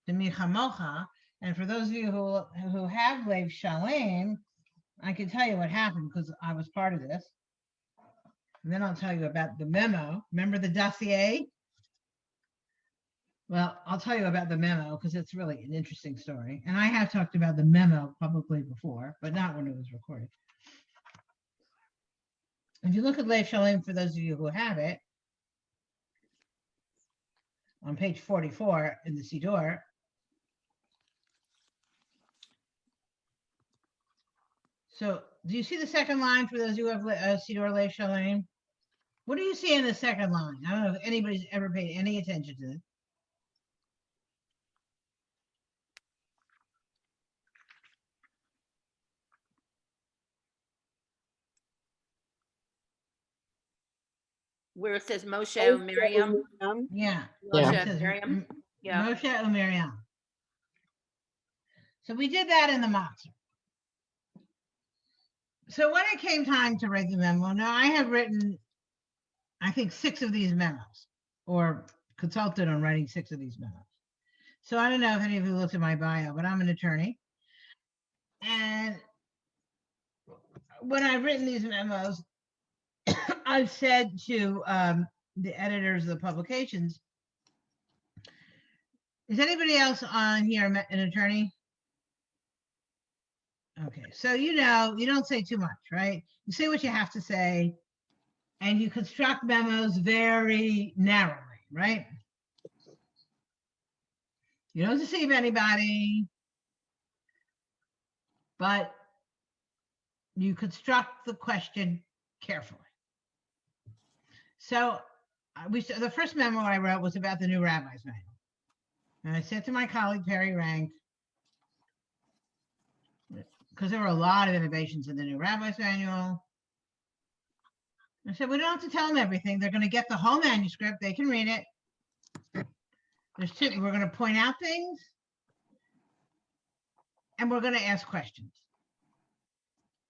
to Micha Mocha, and for those of you who have Lev Shalem, I can tell you what happened because I was part of this. And then I'll tell you about the memo. Remember the dossier? Well, I'll tell you about the memo because it's really an interesting story. And I have talked about the memo publicly before, but not when it was recorded. If you look at Lev Shalem, for those of you who have it, on page 44 in the Siddur, so do you see the second line for those who have Siddur Lev Shalem? What do you see in the second line? I don't know if anybody's ever paid any attention to it. Where it says Moshe and Miriam. Yeah. Moshe It and says Miriam. Yeah. Moshe and Miriam. So we did that in the Machzor. So when it came time to write the memo, now I have written, I think, 6 of these memos, or consulted on writing 6 of these memos. So I don't know if any of you looked at my bio, but I'm an attorney. And when I've written these memos, I've said to the editors of the publications, is anybody else on here an attorney? Okay, so you don't say too much, right? You say what you have to say, and you construct memos very narrowly, right? You don't deceive anybody, but you construct the question carefully. So the first memo I wrote was about the new Rabbi's Manual. And I said to my colleague, Perry Rank, because there were a lot of innovations in the new Rabbi's Manual. I said, we don't have to tell them everything. They're going to get the whole manuscript. They can read it. We're going to point out things, and we're going to ask questions.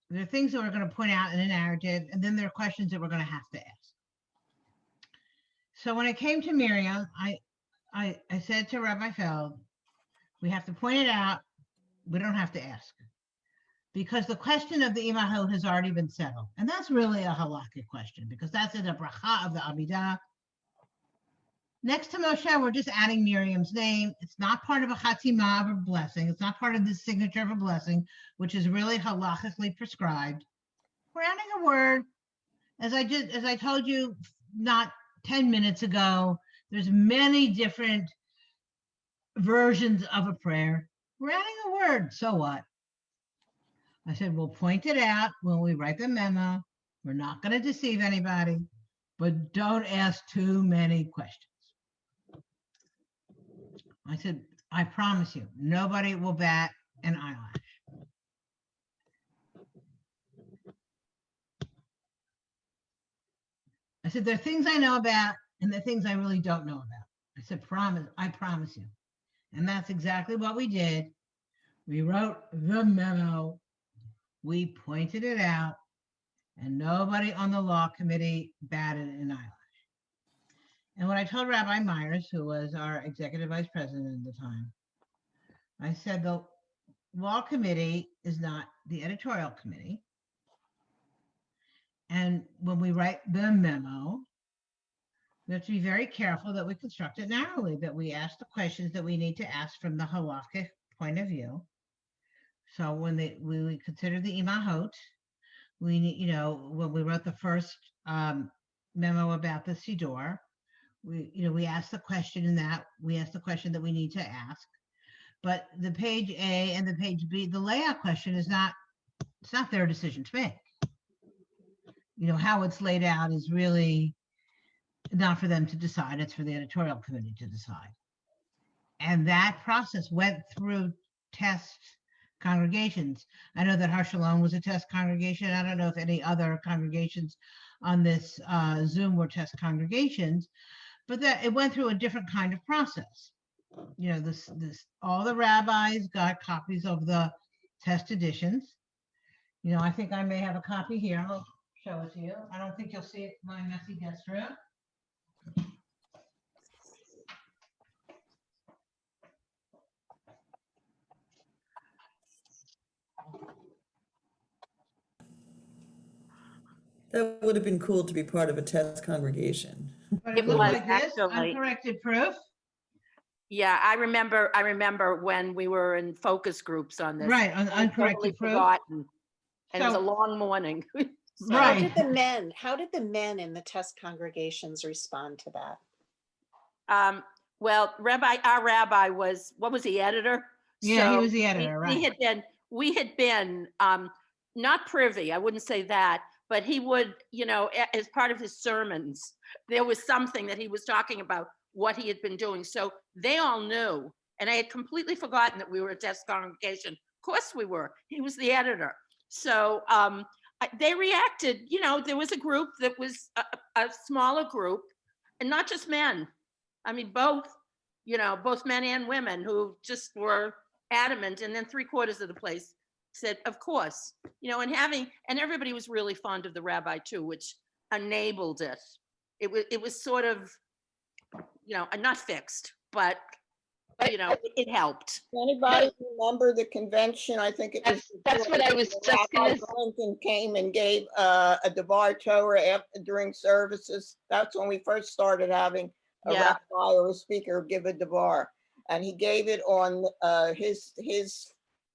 There are things that we're going to point out in a narrative, and then there are questions that we're going to have to ask. So when it came to Miriam, I said to Rabbi Feld, we have to point it out. We don't have to ask. because the question of the imahot has already been settled. And that's really a halakhic question because that's in the bracha of the Amidah. Next to Moshe, we're just adding Miriam's name. It's not part of a chatimah of a blessing. It's not part of the signature of a blessing, which is really halachically prescribed. We're adding a word. As I told you not 10 minutes ago, there's many different versions of a prayer. We're adding a word. So what? I said, we'll point it out when we write the memo. We're not going to deceive anybody, but don't ask too many questions. I said, I promise you, nobody will bat an eyelash. I said, there are things I know about and there are things I really don't know about. I said, I promise you. And that's exactly what we did. We wrote the memo. We pointed it out, and nobody on the law committee batted an eyelash. And when I told Rabbi Myers, who was our executive vice president at the time, I said the law committee is not the editorial committee. And when we write the memo, we have to be very careful that we construct it narrowly, that we ask the questions that we need to ask from the halakhic point of view. So when we consider the imahot, we need, when we wrote the first memo about the siddur, we asked the question in that, we asked the question that we need to ask. But the page A and the page B, the layout question it's not their decision to make. How it's laid out is really not for them to decide, it's for the editorial committee to decide. And that process went through test congregations. I know that Har Shalom was a test congregation. I don't know if any other congregations on this Zoom were test congregations, but that it went through a different kind of process. All the rabbis got copies of the test editions. I think I may have a copy here. I'll show it to you. I don't think you'll see it in my messy guest room. That would have been cool to be part of a test congregation. But It it looked was like this, actually. uncorrected proof. Yeah, I remember when we were in focus groups on this. Right, I'd uncorrected proof. forgotten. And it was a So, long morning. So- How right. did the men in the test congregations respond to that? Well, our rabbi was, what was he, editor? Yeah, he So was the editor, right. We had been not privy, I wouldn't say that, but he would, as part of his sermons, there was something that he was talking about what he had been doing. So they all knew, and I had completely forgotten that we were a test congregation. Of course we were. He was the editor. So they reacted, there was a group that was a smaller group, and not just men. I mean, both men and women who just were adamant, and then 3/4 of the place said, of course, and everybody was really fond of the rabbi too, which enabled it. It was sort of, not fixed, but it helped. Anybody remember the convention? I think it was. That's what I was just gonna. Clinton came and gave a Devar Torah during services. That's when we first started having a Yeah. rabbi or a speaker give a Devar. And he gave it on his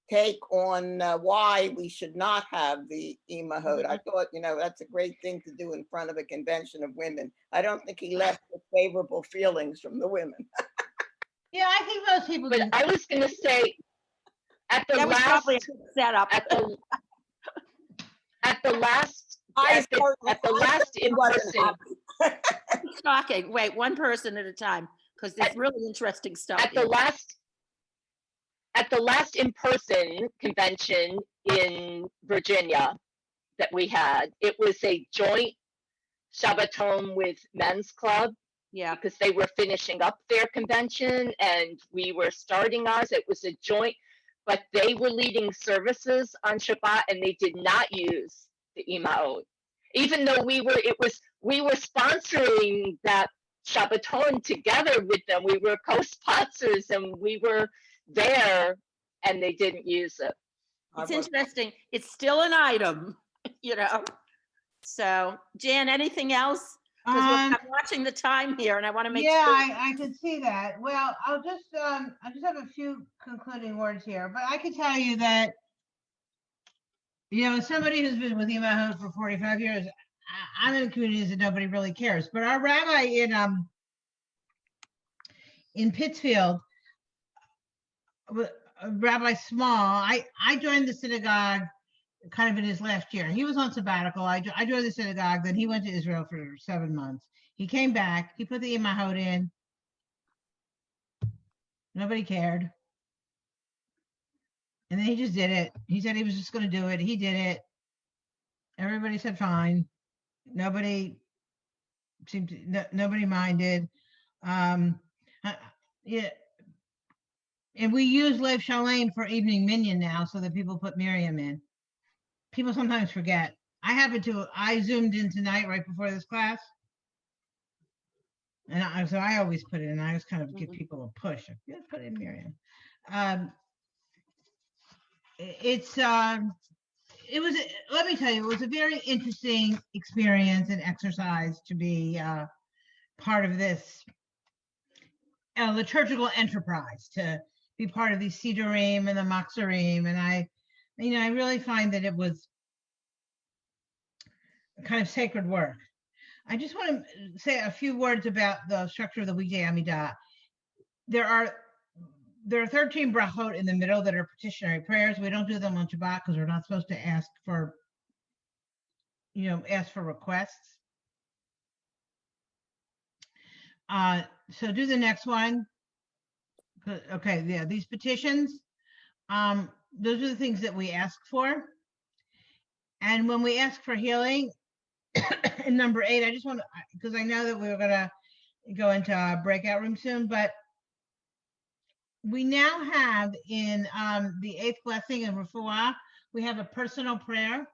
take on why we should not have the imahot. I thought, that's a great thing to do in front of a convention of women. I don't think he left with favorable feelings from the women. Yeah, I think most people But do. I was gonna say, at the That was last, probably a good setup. at the last in person, Talking. Wait, one person at a time, because there's really interesting stuff. at the last in-person convention in Virginia that we had, it was a joint Shabbaton with Men's Club, Yeah. because they were finishing up their convention and we were starting ours. It was a joint, but they were leading services on Shabbat and they did not use the imahot. Even though we were sponsoring that Shabbaton together with them. We were co-sponsors and we were there and they didn't use it. It's was- interesting. It's still an item, you know? So Jan, anything else? Because Um, I'm watching the time here and I want to make yeah, sure. I can see that. Well, I just have a few concluding words here, but I can tell you that, as somebody who's been with Imahot for 45 years, I'm in communities that nobody really cares. But our rabbi in Pittsfield, Rabbi Small, I joined the synagogue kind of in his last year. He was on sabbatical. I joined the synagogue. Then he went to Israel for 7 months. He came back. He put the Imahot in. Nobody cared. And then he just did it. He said he was just going to do it. He did it. Everybody said fine. Nobody seemed to, nobody minded. Yeah. And we use Lev Shalem for evening minyan now so that people put Miriam in. People sometimes forget. I zoomed in tonight right before this class. And so I always put it in. I always kind of give people a push. Yeah, put in Miriam. It was, let me tell you, it was a very interesting experience and exercise to be part of this liturgical enterprise, to be part of the Sidurim and the Machzorim. And I really find that it was kind of sacred work. I just want to say a few words about the structure of the weekday Amidah. There are 13 brachot in the middle that are petitionary prayers. We don't do them on Shabbat because we're not supposed to ask for requests. So do the next one. Okay, yeah, these petitions, those are the things that we ask for. And when we ask for healing, in number 8, I just want to, because I know that we were going to go into a breakout room soon, but we now have in the 8th blessing in Refuah, we have a personal prayer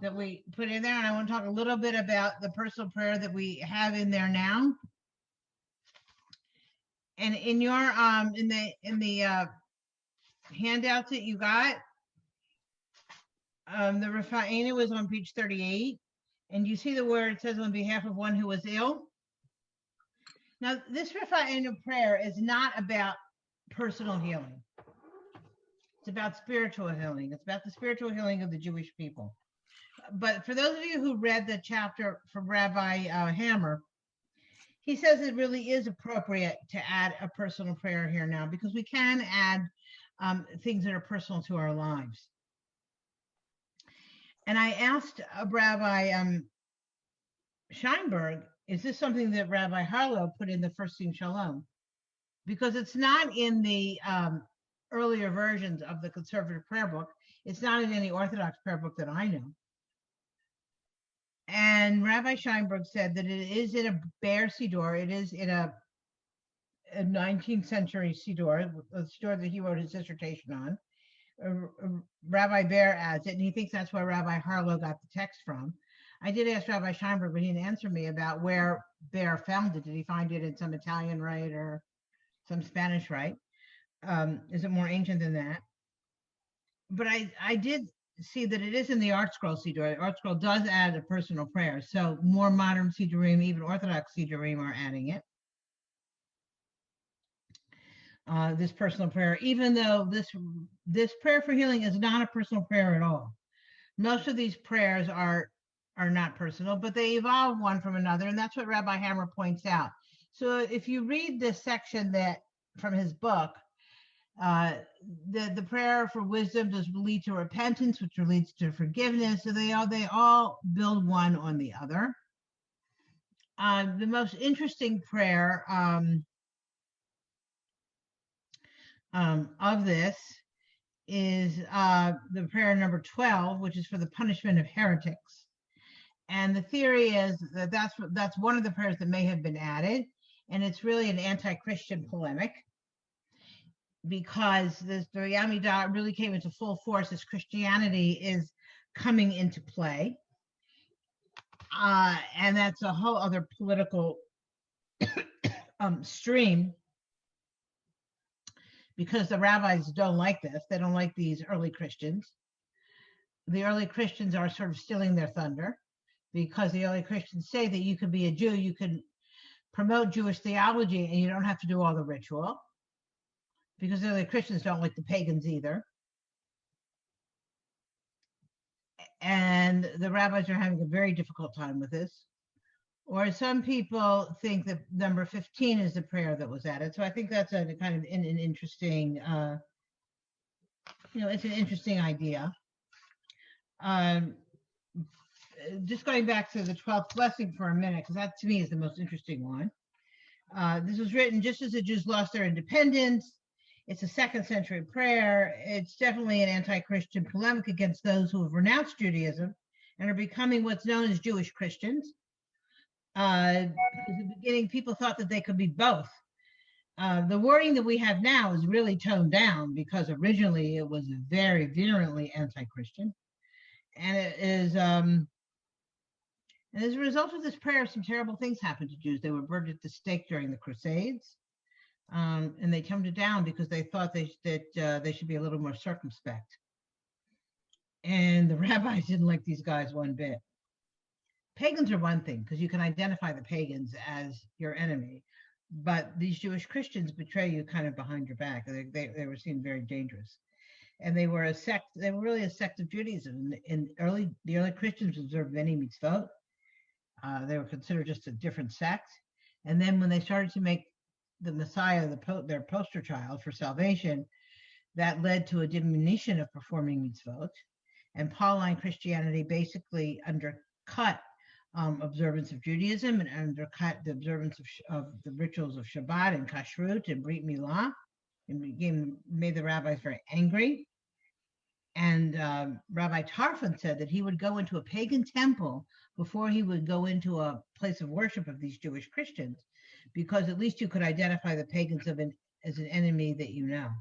that we put in there. And I want to talk a little bit about the personal prayer that we have in there now. And in your in the handouts that you got, the Rafa'inu was on page 38, and you see the word it says on behalf of one who was ill. Now, this Rafa'inu prayer is not about personal healing. It's about spiritual healing. It's about the spiritual healing of the Jewish people. But for those of you who read the chapter from Rabbi Hammer, he says it really is appropriate to add a personal prayer here now, because we can add things that are personal to our lives. And I asked Rabbi Scheinberg, is this something that Rabbi Harlow put in the First Sim Shalom? Because it's not in the earlier versions of the conservative prayer book. It's not in any Orthodox prayer book that I know. And Rabbi Scheinberg said that it is in a Bear Siddur. It is in a 19th century Siddur, a Siddur that he wrote his dissertation on. Rabbi Bear adds it, and he thinks that's where Rabbi Harlow got the text from. I did ask Rabbi Scheinberg, but he didn't answer me about where Bear found it. Did he find it in some Italian rite or some Spanish rite? Is it more ancient than that? But I did see that it is in the Art Scroll Siddur. The Art Scroll does add a personal prayer. So more modern Siddurim, even Orthodox Siddurim, are adding it. This personal prayer, even though this prayer for healing is not a personal prayer at all. Most of these prayers are not personal, but they evolve one from another, and that's what Rabbi Hammer points out. So if you read this section that from his book, the prayer for wisdom does lead to repentance, which leads to forgiveness. So they all build one on the other. The most interesting prayer of this is the prayer number 12, which is for the punishment of heretics. And the theory is that that's one of the prayers that may have been added, and it's really an anti-Christian polemic, because the Amidah really came into full force as Christianity is coming into play. And that's a whole other political stream, because the rabbis don't like this. They don't like these early Christians. the early Christians are sort of stealing their thunder, because the early Christians say that you could be a Jew, you can promote Jewish theology, and you don't have to do all the ritual, because the early Christians don't like the pagans either. And the rabbis are having a very difficult time with this. Or some people think that number 15 is the prayer that was added. So I think that's a kind of an interesting, it's an interesting idea. Just going back to the 12th blessing for a minute, because that to me is the most interesting one. This was written just as the Jews lost their independence. It's a 2nd century prayer. It's definitely an anti-Christian polemic against those who have renounced Judaism and are becoming what's known as Jewish Christians. In the beginning, people thought that they could be both. The wording that we have now is really toned down, because originally it was very virulently anti-Christian. And it is, and as a result of this prayer, some terrible things happened to Jews. They were burned at the stake during the Crusades. And they toned it down because they thought they should be a little more circumspect. And the rabbis didn't like these guys one bit. Pagans are one thing, because you can identify the pagans as your enemy, but these Jewish Christians betray you kind of behind your back. They were seen very dangerous, and they were a sect. They were really a sect of Judaism. The early Christians observed many mitzvot. They were considered just a different sect. And then when they started to make the Messiah their poster child for salvation, that led to a diminution of performing mitzvot. And Pauline Christianity basically undercut observance of Judaism and undercut the observance of the rituals of Shabbat and Kashrut and Brit Milah, and made the rabbis very angry. And Rabbi Tarfon said that he would go into a pagan temple before he would go into a place of worship of these Jewish Christians, because at least you could identify the pagans as an enemy that you know.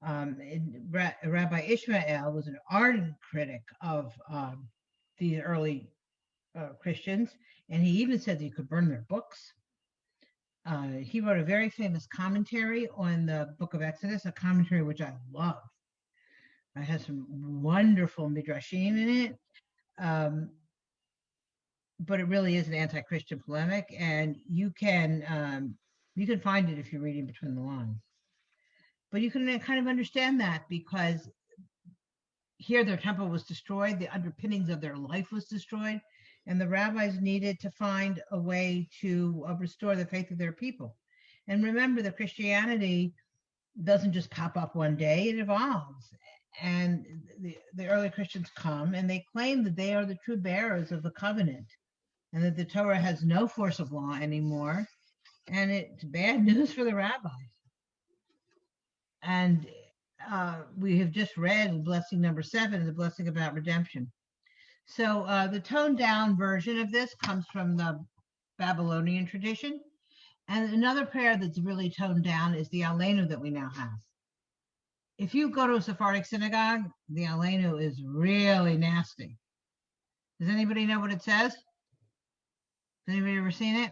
Rabbi Ishmael was an ardent critic of the early Christians, and he even said that you could burn their books. He wrote a very famous commentary on the book of Exodus, a commentary which I love. It has some wonderful midrashim in it, but it really is an anti-Christian polemic, and you can find it if you're reading between the lines. But you can kind of understand that, because here their temple was destroyed, the underpinnings of their life was destroyed, and the rabbis needed to find a way to restore the faith of their people. And remember, the Christianity doesn't just pop up one day, it evolves. And the early Christians come and they claim that they are the true bearers of the covenant, and that the Torah has no force of law anymore. And it's bad news for the rabbis. And we have just read blessing number 7, the blessing about redemption. So the toned down version of this comes from the Babylonian tradition. And another prayer that's really toned down is the Aleinu that we now have. If you go to a Sephardic synagogue, the Aleinu is really nasty. Does anybody know what it says? Has anybody ever seen it?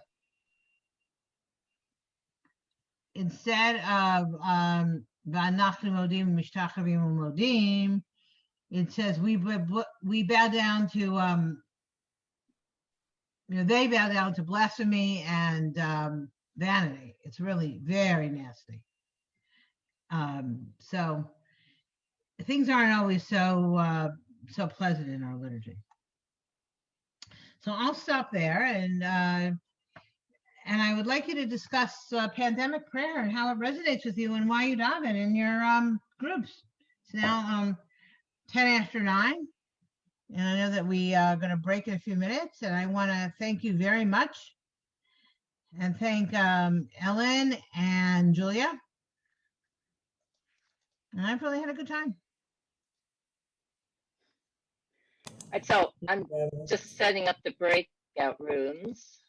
Instead of V'anachnu modim mishtachavim u'modim, it says we bow down to they bow down to blasphemy and vanity. It's really very nasty. So things aren't always so pleasant in our liturgy. So I'll stop there, and I would like you to discuss pandemic prayer and how it resonates with you and why you daven in your groups. It's now 10 after 9, and I know that we are going to break in a few minutes, and I want to thank you very much, and thank Ellen and Julia. And I've really had a good time. And so I'm just setting up the breakout rooms.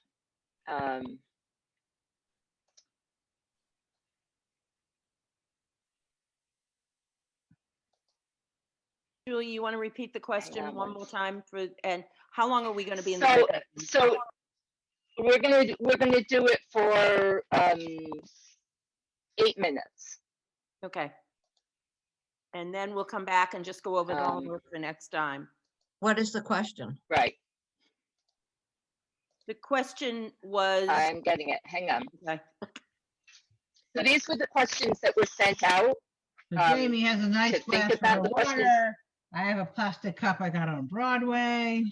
Julie, you want to repeat the question one more time and how long are we going to be in so, the So we're gonna do it for 8 minutes. Okay. And then we'll come back and just go over the Um, homework the next time. What is the question? Right, The question was, I'm getting it. Hang on. okay, So these were the questions that were sent out. So Jamie has a nice to think glass about of the questions. water. I have a plastic cup I got on Broadway.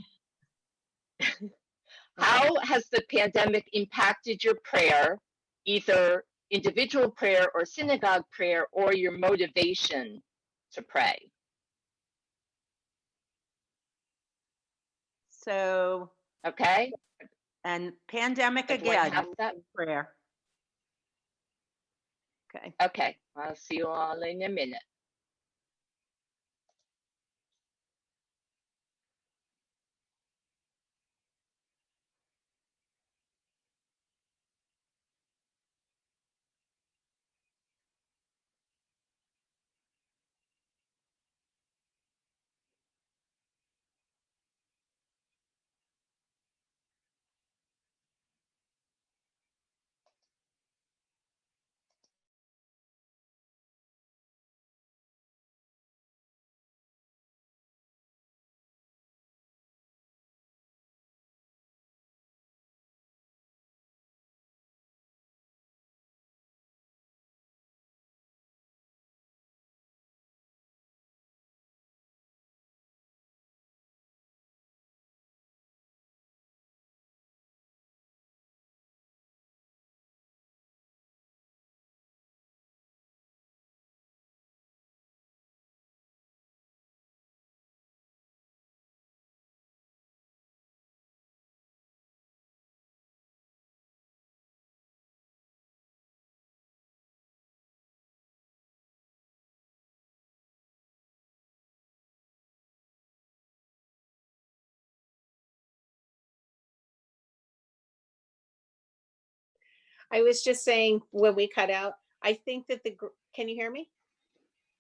How has the pandemic impacted your prayer, either individual prayer or synagogue prayer, or your motivation to pray? so, Okay, and pandemic everyone again, have that? prayer. Okay. Okay, I'll see you all in a minute. I was just saying when we cut out, I think that can you hear me?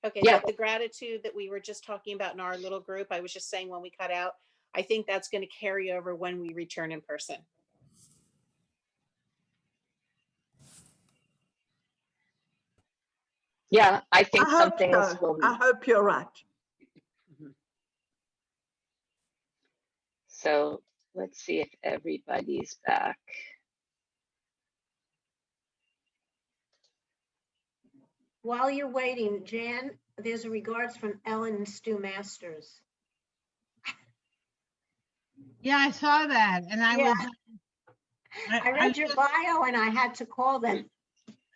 Okay, Yeah. that the gratitude that we were just talking about in our little group, I was just saying when we cut out, I think that's going to carry over when we return in person. Yeah, I think I hope some things so. will. I hope you're right. So let's see if everybody's back. While you're waiting, Jan, there's a regards from Ellen and Stu Masters. Yeah, I saw that, and I Yeah. was. I read your bio and I had to call them.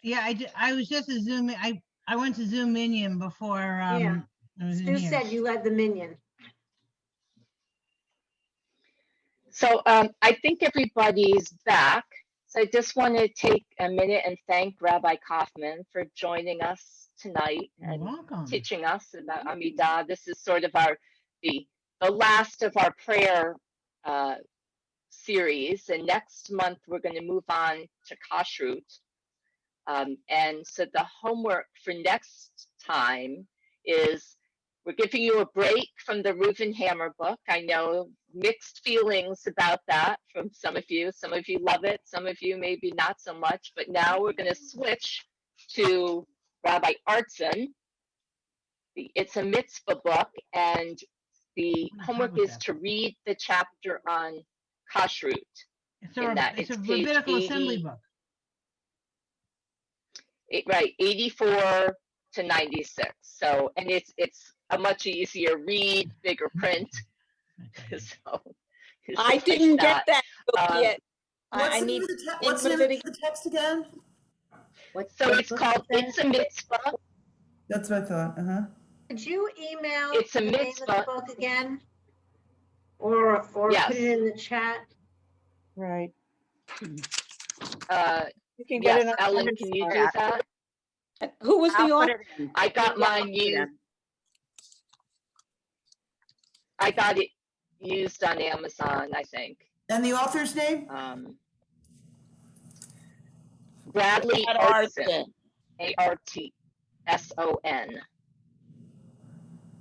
Yeah, I was just a Zoom. I went to Zoom Minion before. Yeah. I was in Stu here. said you led the minion. So I think everybody's back. So I just want to take a minute and thank Rabbi Kaufman for joining us tonight You're and welcome. teaching us about Amidah. This is sort of the last of our prayer series, and next month we're going to move on to kashrut. And so the homework for next time is we're giving you a break from the Reuven Hammer book. I know mixed feelings about that from some of you. Some of you love it, some of you maybe not so much, but now we're going to switch to Rabbi Artson. It's a mitzvah book, and the homework is to read the chapter on kashrut. It's a rabbinical assembly book. Right, 84 to 96. So, and it's a much easier read, bigger print. So, I didn't get that book yet. What's I need what's the name of the text again? So it's called It's a Mitzvah. That's what I thought. Uh-huh. Could you email It's a the name of mitzvah. the book again? Or Yes. put it in the chat? Right. You can get Yes, it on Ellen, can you do that? Who was the I'll put author? it in. I got mine used. I got it used on Amazon, I think. And the author's name? Bradley Artson. Artson.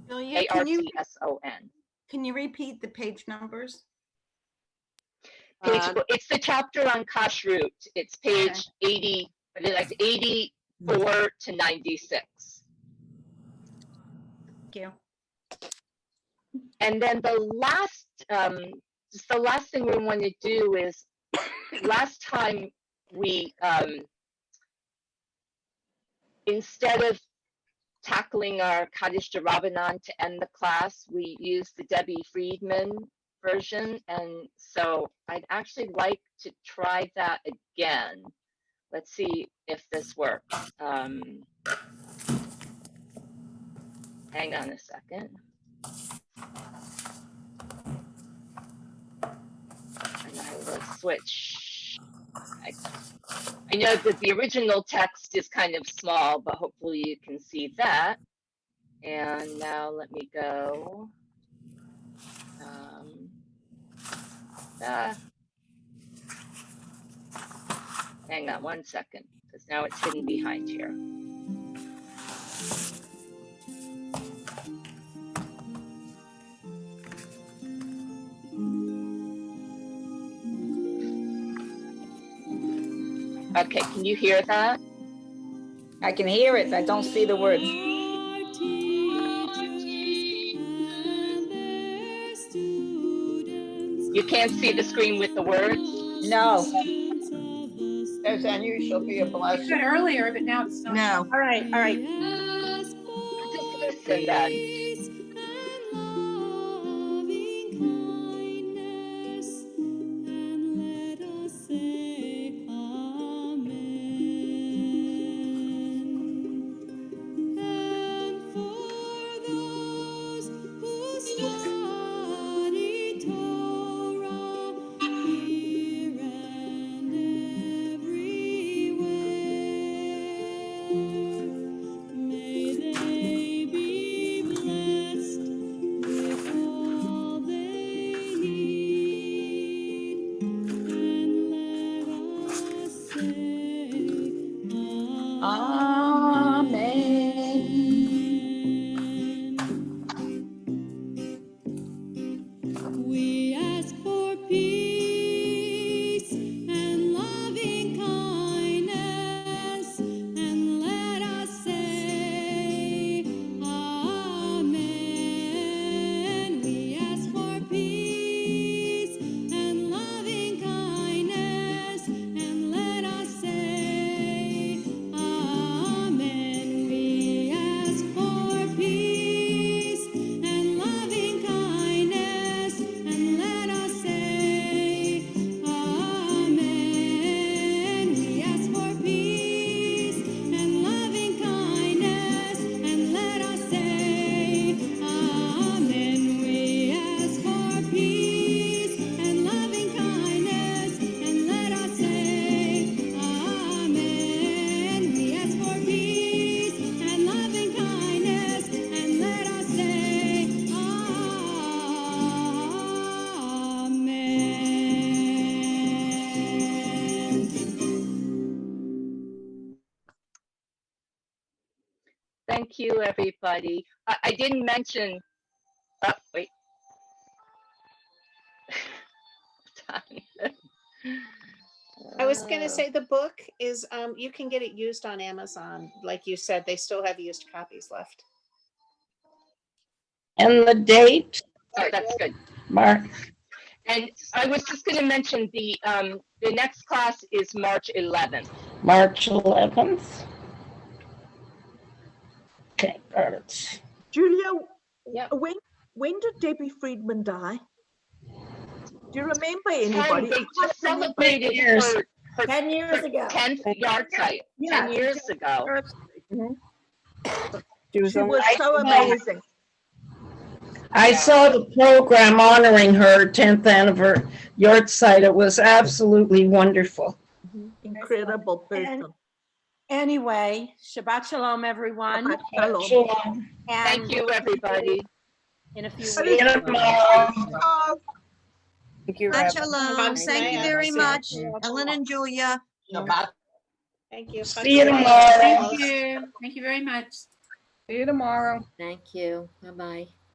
Julia, can you Artson. repeat the page numbers? It's the chapter on kashrut. It's page 80, like 84 to 96. you. And then the last, just the last thing we want to do is, last time we, instead of tackling our Kaddish Rabbanan to end the class, we used the Debbie Friedman version. And so I'd actually like to try that again. Let's see if this works. Hang on a second. And I will switch. I know that the original text is kind of small, but hopefully you can see that. And now let me go. Hang on one second, because now it's hidden behind here. Okay, can you hear that? I can hear it. I don't see the words. You can't see the screen with the words? No. And you shall be a blessing. Good earlier, but now it's not. No. All right, all right. Just listen then. We ask for peace and loving kindness, and let us say Amen. We ask for peace and loving kindness, and let us say Amen. We ask for peace and loving kindness, and let us say Amen. We ask for peace and loving kindness, and let us say Amen. We ask for peace and loving kindness, and let us say Amen. We ask for peace and loving kindness, and let us say Thank you, everybody. I didn't mention, oh, wait. I was gonna say the book is, you can get it used on Amazon. Like you said, they still have used copies left. And the date, Oh, that's good. Mark? And I was just going to mention the next class is March 11th. March 11th. Okay, got it. Julia, Yeah. when did Debbie Friedman die? Do you remember anybody? They just celebrated her 10 years ago. 10th yard site, Yeah. 10 years ago. She was so amazing. I saw the program honoring her 10th anniversary yard site. It was absolutely wonderful. Incredible person. Anyway, Shabbat Shalom, everyone. Shalom. Shalom. Thank you, everybody. In a few See you weeks. tomorrow. Thank you, Bye, Rabbi. Shalom. Thank you very much, Ellen and Julia. Thank you. See you tomorrow. Thank you. Thank you very much. See you tomorrow. Thank you. Bye-bye.